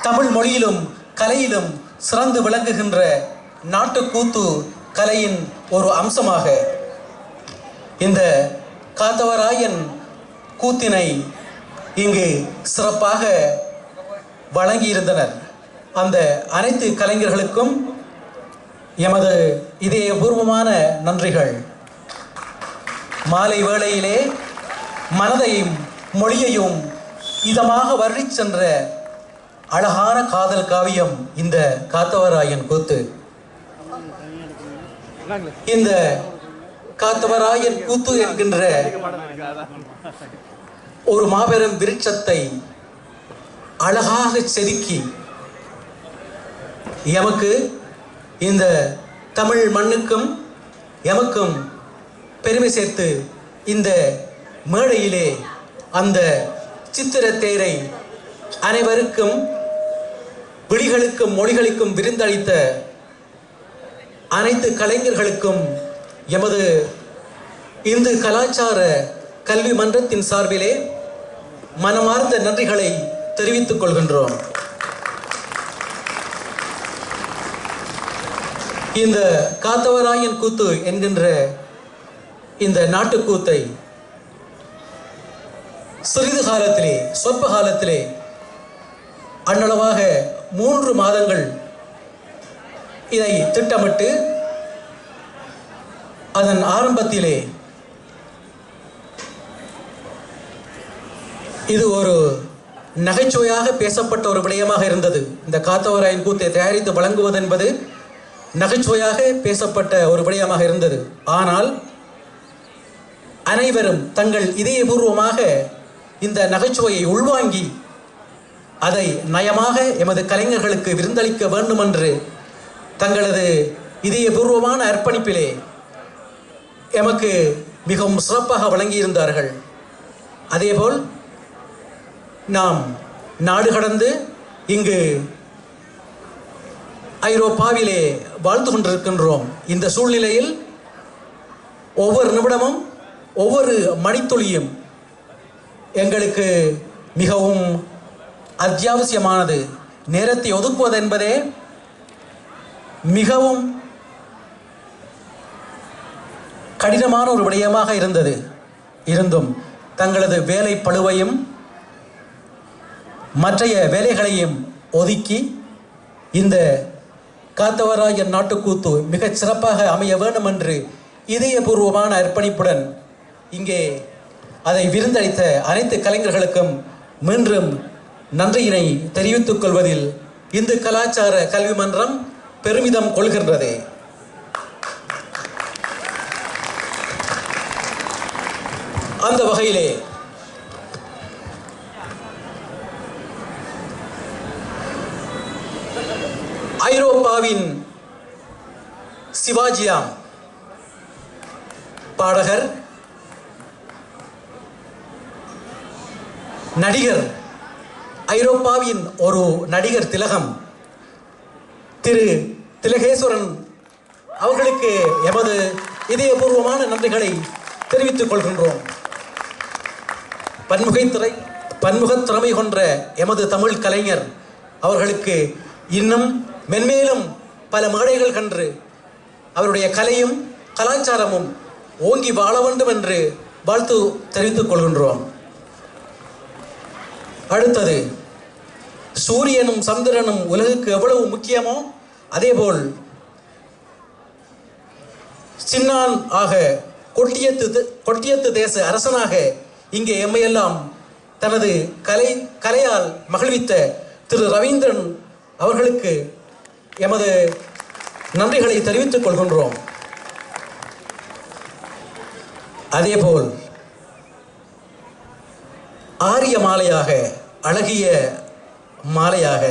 தமிழ் மொழியிலும் கலையிலும் சிறந்து விளங்குகின்ற நாட்டுக்கூத்து கலையின் ஒரு அம்சமாக இந்த காத்தவராயன் கூத்தினை இங்கு சிறப்பாக வழங்கியிருந்தனர். அந்த அனைத்து கலைஞர்களுக்கும் எமது இதயபூர்வமான நன்றிகள். மாலை வேளையிலே மனதையும் மொழியையும் இதமாக வருடிச் சென்ற அழகான காதல் காவியம் இந்த காத்தவராயன் கூத்து. இந்த காத்தவராயன் கூத்து என்கின்ற ஒரு மாபெரும் விருட்சத்தை அழகாக செதுக்கி எமக்கு இந்த தமிழ் மண்ணுக்கும் எமக்கும் பெருமை சேர்த்து இந்த மேடையிலே அந்த சித்திரத்தேரை அனைவருக்கும் விழிகளுக்கும் மொழிகளுக்கும் விருந்தளித்த அனைத்து கலைஞர்களுக்கும் எமது இந்து கலாச்சார கல்வி மன்றத்தின் சார்பிலே மனமார்ந்த நன்றிகளை தெரிவித்துக் கொள்கின்றோம். இந்த காத்தவராயன் கூத்து என்கின்ற இந்த நாட்டுக்கூத்தை சிறிது காலத்திலே சொற்ப காலத்திலே அன்னளவாக 3 மாதங்கள் இதை திட்டமிட்டு அதன் ஆரம்பத்திலே இது ஒரு நகைச்சுவையாக பேசப்பட்ட ஒரு விடயமாக இருந்தது. இந்த காத்தவராயன் கூத்தை தயாரித்து வழங்குவது என்பது நகைச்சுவையாக பேசப்பட்ட ஒரு விடயமாக இருந்தது. ஆனால் அனைவரும் தங்கள் இதயபூர்வமாக இந்த நகைச்சுவையை உள்வாங்கி அதை நயமாக எமது கலைஞர்களுக்கு விருந்தளிக்க வேண்டும் என்று தங்களது இதயபூர்வமான அர்ப்பணிப்பிலே எமக்கு மிகவும் சிறப்பாக வழங்கியிருந்தார்கள். அதேபோல் நாம் நாடு கடந்து இங்கு ஐரோப்பாவிலே வாழ்ந்து கொண்டிருக்கின்றோம். இந்த சூழ்நிலையில் ஒவ்வொரு நிமிடமும் ஒவ்வொரு மணித்துளியும் எங்களுக்கு மிகவும் அத்தியாவசியமானது. நேரத்தை ஒதுக்குவது என்பதே மிகவும் கடினமான ஒரு விடயமாக இருந்தும் தங்களது வேலை பளுவையும் மற்றைய வேலைகளையும் ஒதுக்கி இந்த காத்தவராயன் நாட்டுக்கூத்து மிகச் சிறப்பாக அமைய வேண்டும் என்று இதயபூர்வமான அர்ப்பணிப்புடன் இங்கே அதை விருந்தளித்த அனைத்து கலைஞர்களுக்கும் மீண்டும் நன்றியினை தெரிவித்துக் கொள்வதில் இந்து கலாச்சார கல்வி மன்றம் பெருமிதம் கொள்கின்றது. அந்த வகையிலே ஐரோப்பாவின் சிவாஜியாம் பாடகர், நடிகர், ஐரோப்பாவின் ஒரு நடிகர் திலகம் திரு திலகேஸ்வரன் அவர்களுக்கு எமது இதயபூர்வமான நன்றிகளை தெரிவித்துக் கொள்கின்றோம். பன்முகத் திறமை கொன்ற எமது தமிழ் கலைஞர் அவர்களுக்கு இன்னும் மென்மேலும் பல மேடைகள் கன்று அவருடைய கலையும் கலாச்சாரமும் ஓங்கி வாழ வேண்டும் என்று வாழ்த்து தெரிவித்துக் கொள்கின்றோம். அடுத்தது, சூரியனும் சந்திரனும் உலகுக்கு எவ்வளவு முக்கியமோ அதேபோல் சின்னான் ஆக கொட்டியத்து தேச அரசனாக இங்கே எம்மையெல்லாம் தனது கலையால் மகிழ்வித்த திரு ரவீந்திரன் அவர்களுக்கு எமது நன்றிகளை தெரிவித்துக் கொள்கின்றோம். அதேபோல் ஆரிய மாலையாக, அழகிய மாலையாக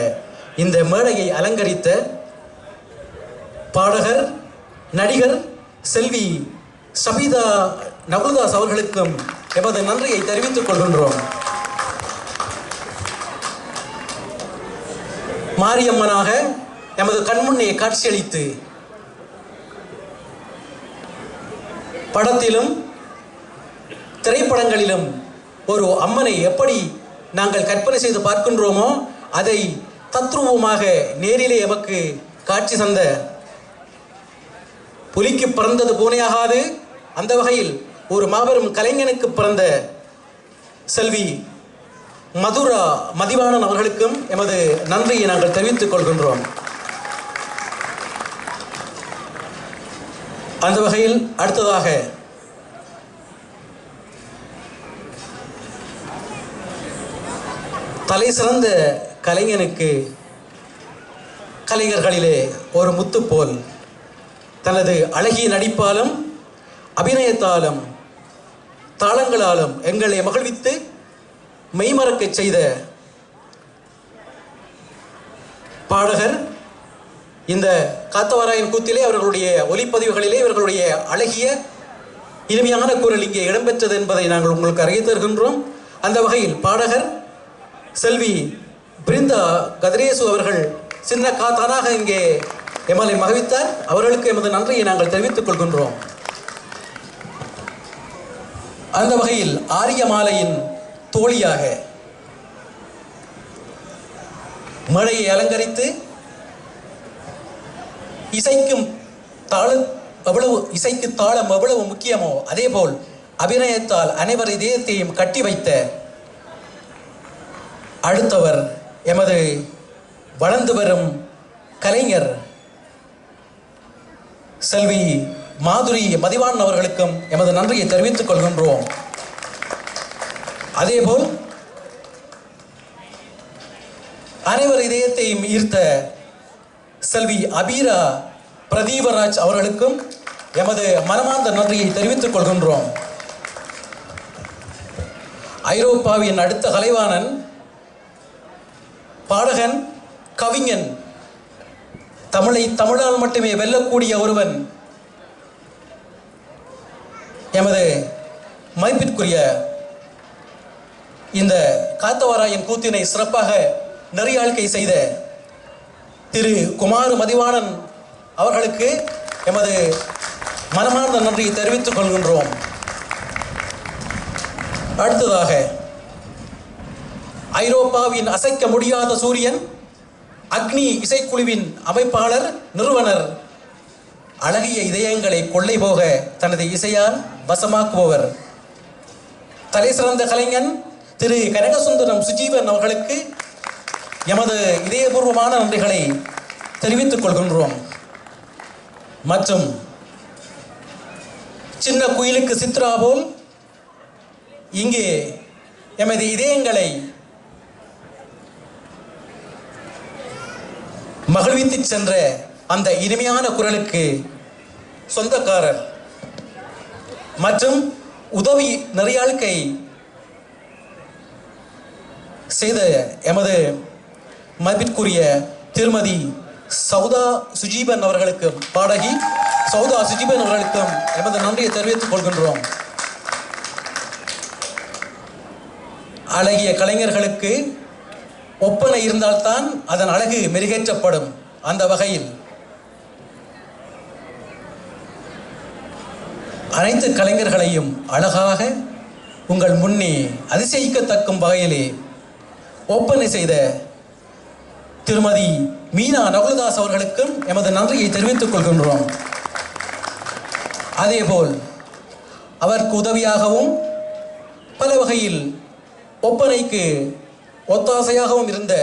இந்த மேடையை அலங்கரித்த பாடகர், நடிகர் செல்வி சபிதா நகுல்தாஸ் அவர்களுக்கும் எமது நன்றியை தெரிவித்துக் கொள்கின்றோம். மாரியம்மனாக எமது கண்முன்னே காட்சியளித்து படத்திலும் திரைப்படங்களிலும் ஒரு அம்மனை எப்படி நாங்கள் கற்பனை செய்து பார்க்கின்றோமோ அதை தத்ரூபமாக நேரிலே எமக்கு காட்சி தந்த புலிக்கு பிறந்தது பூனையாகாது, அந்த வகையில் ஒரு மாபெரும் கலைஞனுக்கு பிறந்த செல்வி மதுரா மதிவாணன் அவர்களுக்கும் எமது நன்றியை நாங்கள் தெரிவித்துக் கொள்கின்றோம். அந்த வகையில் அடுத்ததாக தலை சிறந்த கலைஞனுக்கு கலைஞர்களிலே ஒரு முத்து போல் தனது அழகிய நடிப்பாலும் அபிநயத்தாலும் தாளங்களாலும் எங்களை மகிழ்வித்து மெய்மறக்கச் செய்த பாடகர் இந்த காத்தவராயன் கூத்திலே அவர்களுடைய ஒலிப்பதிவுகளிலே இவர்களுடைய அழகிய இனிமையான குரல் இங்கே இடம்பெற்றது என்பதை நாங்கள் உங்களுக்கு அறிய தருகின்றோம். அந்த வகையில் பாடகர் செல்வி பிருந்தா கதிரேசு அவர்கள் சின்ன காத்தானாக இங்கே எம்எல்ஏ மகிழ்வித்தார். அவர்களுக்கு எமது நன்றியை நாங்கள் தெரிவித்துக் கொள்கின்றோம். அந்த வகையில் ஆரியமாலையின் தோழியாக மழையை அலங்கரித்து இசைக்கும் இசைக்கு தாளம் எவ்வளவு முக்கியமோ அதேபோல் அபிநயத்தால் அனைவர் இதயத்தையும் கட்டி வைத்த அடுத்தவர் எமது வளர்ந்து வரும் கலைஞர் செல்வி மாதுரி மதிவாணன் அவர்களுக்கும் எமது நன்றியை தெரிவித்துக் கொள்கின்றோம். அதேபோல் அனைவர் இதயத்தையும் ஈர்த்த செல்வி அபீரா பிரதீபராஜ் அவர்களுக்கும் எமது மனமார்ந்த நன்றியை தெரிவித்துக் கொள்கின்றோம். ஐரோப்பாவின் அடுத்த கலைவாணன், பாடகன், கவிஞன், தமிழை தமிழால் மட்டுமே வெல்லக்கூடிய ஒருவன், எமது மதிப்பிற்குரிய இந்த காத்தவராயன் கூத்தினை சிறப்பாக நெறியாழ்க்கை செய்த திரு குமார் மதிவாணன் அவர்களுக்கு எமது மனமார்ந்த நன்றியை தெரிவித்துக் கொள்கின்றோம். அடுத்ததாக ஐரோப்பாவின் அசைக்க முடியாத சூரியன், அக்னி இசைக்குழுவின் அமைப்பாளர், நிறுவனர், அழகிய இதயங்களை கொள்ளை போக தனது இசையால் வசமாக்குபவர், தலை சிறந்த கலைஞன் திரு கனகசுந்தரம் சுஜீவன் அவர்களுக்கு எமது இதயபூர்வமான நன்றிகளை தெரிவித்துக் கொள்கின்றோம். மற்றும் சின்ன குயிலுக்கு சித்ரா போல் இங்கே எமது இதயங்களை மகிழ்வித்து சென்ற அந்த இனிமையான குரலுக்கு சொந்தக்காரர் மற்றும் உதவி நெறியாழ்க்கை செய்த எமது மதிப்பிற்குரிய திருமதி சௌதா சுஜீபன் அவர்களுக்கும், பாடகி சௌதா சுஜீபன் அவர்களுக்கும் எமது நன்றியை தெரிவித்துக் கொள்கின்றோம். அழகிய கலைஞர்களுக்கு ஒப்பனை இருந்தால்தான் அதன் அழகு மெருகேற்றப்படும். அந்த வகையில் அனைத்து கலைஞர்களையும் அழகாக உங்கள் முன்னே அதிசயிக்கத்தக்கும் வகையிலே ஒப்பனை செய்த திருமதி மீனா நகுலதாஸ் அவர்களுக்கும் எமது நன்றியை தெரிவித்துக் கொள்கின்றோம். அதேபோல் அவருக்கு உதவியாகவும் பல வகையில் ஒப்பனைக்கு ஒத்தாசையாகவும் இருந்த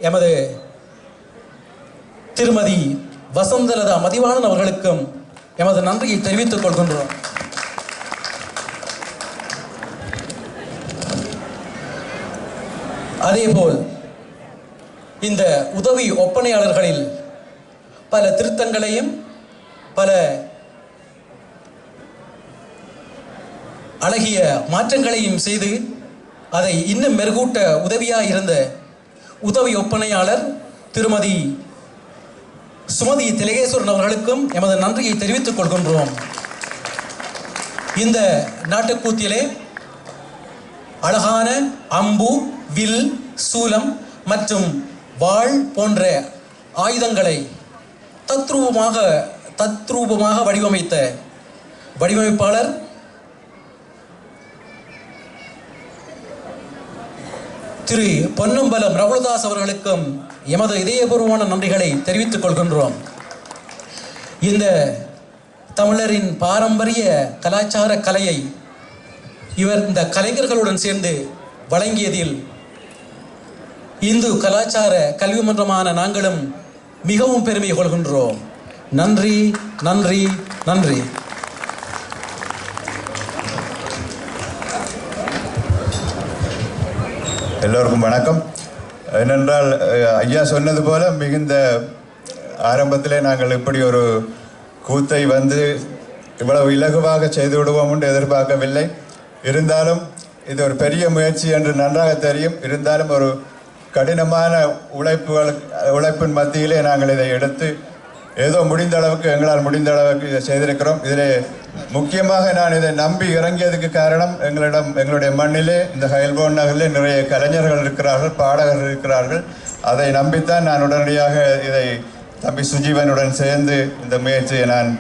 எமது திருமதி வசந்தலதா மதிவாணன் அவர்களுக்கும் எமது நன்றியை தெரிவித்துக் கொள்கின்றோம். அதேபோல் இந்த உதவி ஒப்பனையாளர்களில் பல திருத்தங்களையும் பல அழகிய மாற்றங்களையும் செய்து அதை இன்னும் மெருகூட்ட உதவியாக இருந்த உதவி ஒப்பனையாளர் திருமதி சுமதி திலகேஸ்வரன் அவர்களுக்கும் எமது நன்றியை தெரிவித்துக் கொள்கின்றோம். இந்த நாட்டுக்கூத்திலே அழகான அம்பு, வில், சூலம் மற்றும் வாள் போன்ற ஆயுதங்களை தத்ரூபமாக வடிவமைத்த வடிவமைப்பாளர் திரு பொன்னம்பலம் ரகுலதாஸ் அவர்களுக்கும் எமது இதயபூர்வமான நன்றிகளை தெரிவித்துக் கொள்கின்றோம். இந்த தமிழரின் பாரம்பரிய கலாச்சார கலையை இவர் இந்த கலைஞர்களுடன் சேர்ந்து வழங்கியதில் இந்து கலாச்சார கல்வி மன்றமான நாங்களும் மிகவும் பெருமை கொள்கின்றோம். நன்றி, நன்றி, நன்றி. எல்லோருக்கும் வணக்கம். ஏனென்றால் ஐயா சொன்னது போல மிகுந்த ஆரம்பத்திலே நாங்கள் இப்படி ஒரு கூத்தை வந்து இவ்வளவு இலகுவாக செய்து விடுவோம் என்று எதிர்பார்க்கவில்லை. இருந்தாலும் இது ஒரு பெரிய முயற்சி என்று நன்றாக தெரியும். இருந்தாலும் ஒரு கடினமான உழைப்பின் மத்தியிலே நாங்கள் இதை எடுத்து ஏதோ முடிந்த அளவுக்கு எங்களால் முடிந்த அளவுக்கு இதை செய்திருக்கிறோம். இதில் முக்கியமாக நான் இதை நம்பி இறங்கியதுக்கு காரணம் எங்களுடைய மண்ணிலே இந்த ஹயல்போன் நகரிலே நிறைய கலைஞர்கள் இருக்கிறார்கள், பாடகர்கள் இருக்கிறார்கள். அதை நம்பித்தான் நான் உடனடியாக இதை தம்பி சுஜீவனுடன் சேர்ந்து இந்த முயற்சியை நான்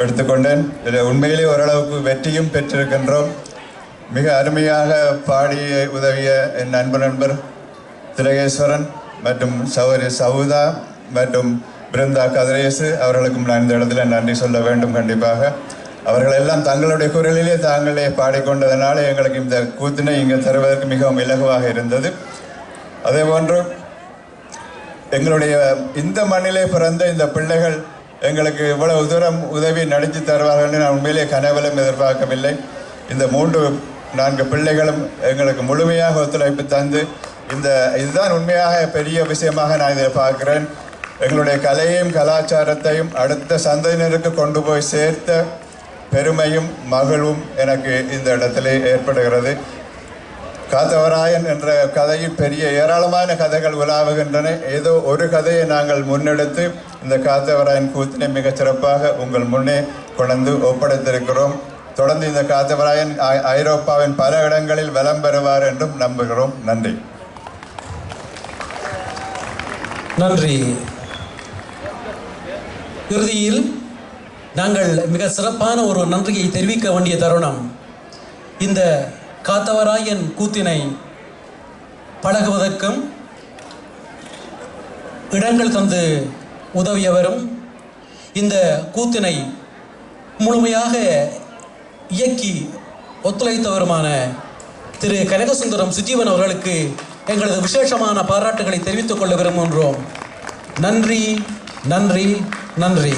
எடுத்துக்கொண்டேன். இதில் உண்மையிலே ஓரளவுக்கு வெற்றியும் பெற்றிருக்கின்றோம். மிக அருமையாக பாடி உதவிய என் நண்பர் திலகேஸ்வரன் மற்றும் சௌரி சவுதா மற்றும் பிருந்தா கதிரேசு அவர்களுக்கும் நான் இந்த இடத்துல நன்றி சொல்ல வேண்டும். கண்டிப்பாக அவர்கள் எல்லாம் தங்களுடைய குரலிலே தாங்களே பாடிக்கொண்டதனால எங்களுக்கு இந்த கூத்தினை இங்கே தருவதற்கு மிகவும் இலகுவாக இருந்தது. அதே போன்று எங்களுடைய இந்த மண்ணிலே பிறந்த இந்த பிள்ளைகள் எங்களுக்கு இவ்வளவு தூரம் உதவி நடித்து தருவார்கள் என்று நான் உண்மையிலே கனவிலும் எதிர்பார்க்கவில்லை. இந்த 3-4 பிள்ளைகளும் எங்களுக்கு முழுமையாக ஒத்துழைப்பு தந்து இதுதான் உண்மையாக பெரிய விஷயமாக நான் இதை பார்க்கிறேன். எங்களுடைய கலையையும் கலாச்சாரத்தையும் அடுத்த சந்ததியினருக்கு கொண்டு போய் சேர்த்த பெருமையும் மகிழ்வும் எனக்கு இந்த இடத்திலே ஏற்படுகிறது. காத்தவராயன் என்ற கதையில் பெரிய ஏராளமான கதைகள் உலாவுகின்றன. ஏதோ ஒரு கதையை நாங்கள் முன்னெடுத்து இந்த காத்தவராயன் கூத்தினை மிகச் சிறப்பாக உங்கள் முன்னே கொண்டு ஒப்படைத்திருக்கிறோம். தொடர்ந்து இந்த காத்தவராயன் ஐரோப்பாவின் பல இடங்களில் வலம் பெறுவார் என்றும் நம்புகிறோம். நன்றி. நன்றி. இறுதியில் நாங்கள் மிக சிறப்பான ஒரு நன்றியை தெரிவிக்க வேண்டிய தருணம். இந்த காத்தவராயன் கூத்தினை பழகுவதற்கும் இடங்கள் தந்து உதவியவரும் இந்த கூத்தினை முழுமையாக இயக்கி ஒத்துழைத்தவருமான திரு கனகசுந்தரம் சுஜீவன் அவர்களுக்கு எங்களது விசேஷமான பாராட்டுகளை தெரிவித்துக் கொள்ள விரும்புகின்றோம். நன்றி, நன்றி, நன்றி.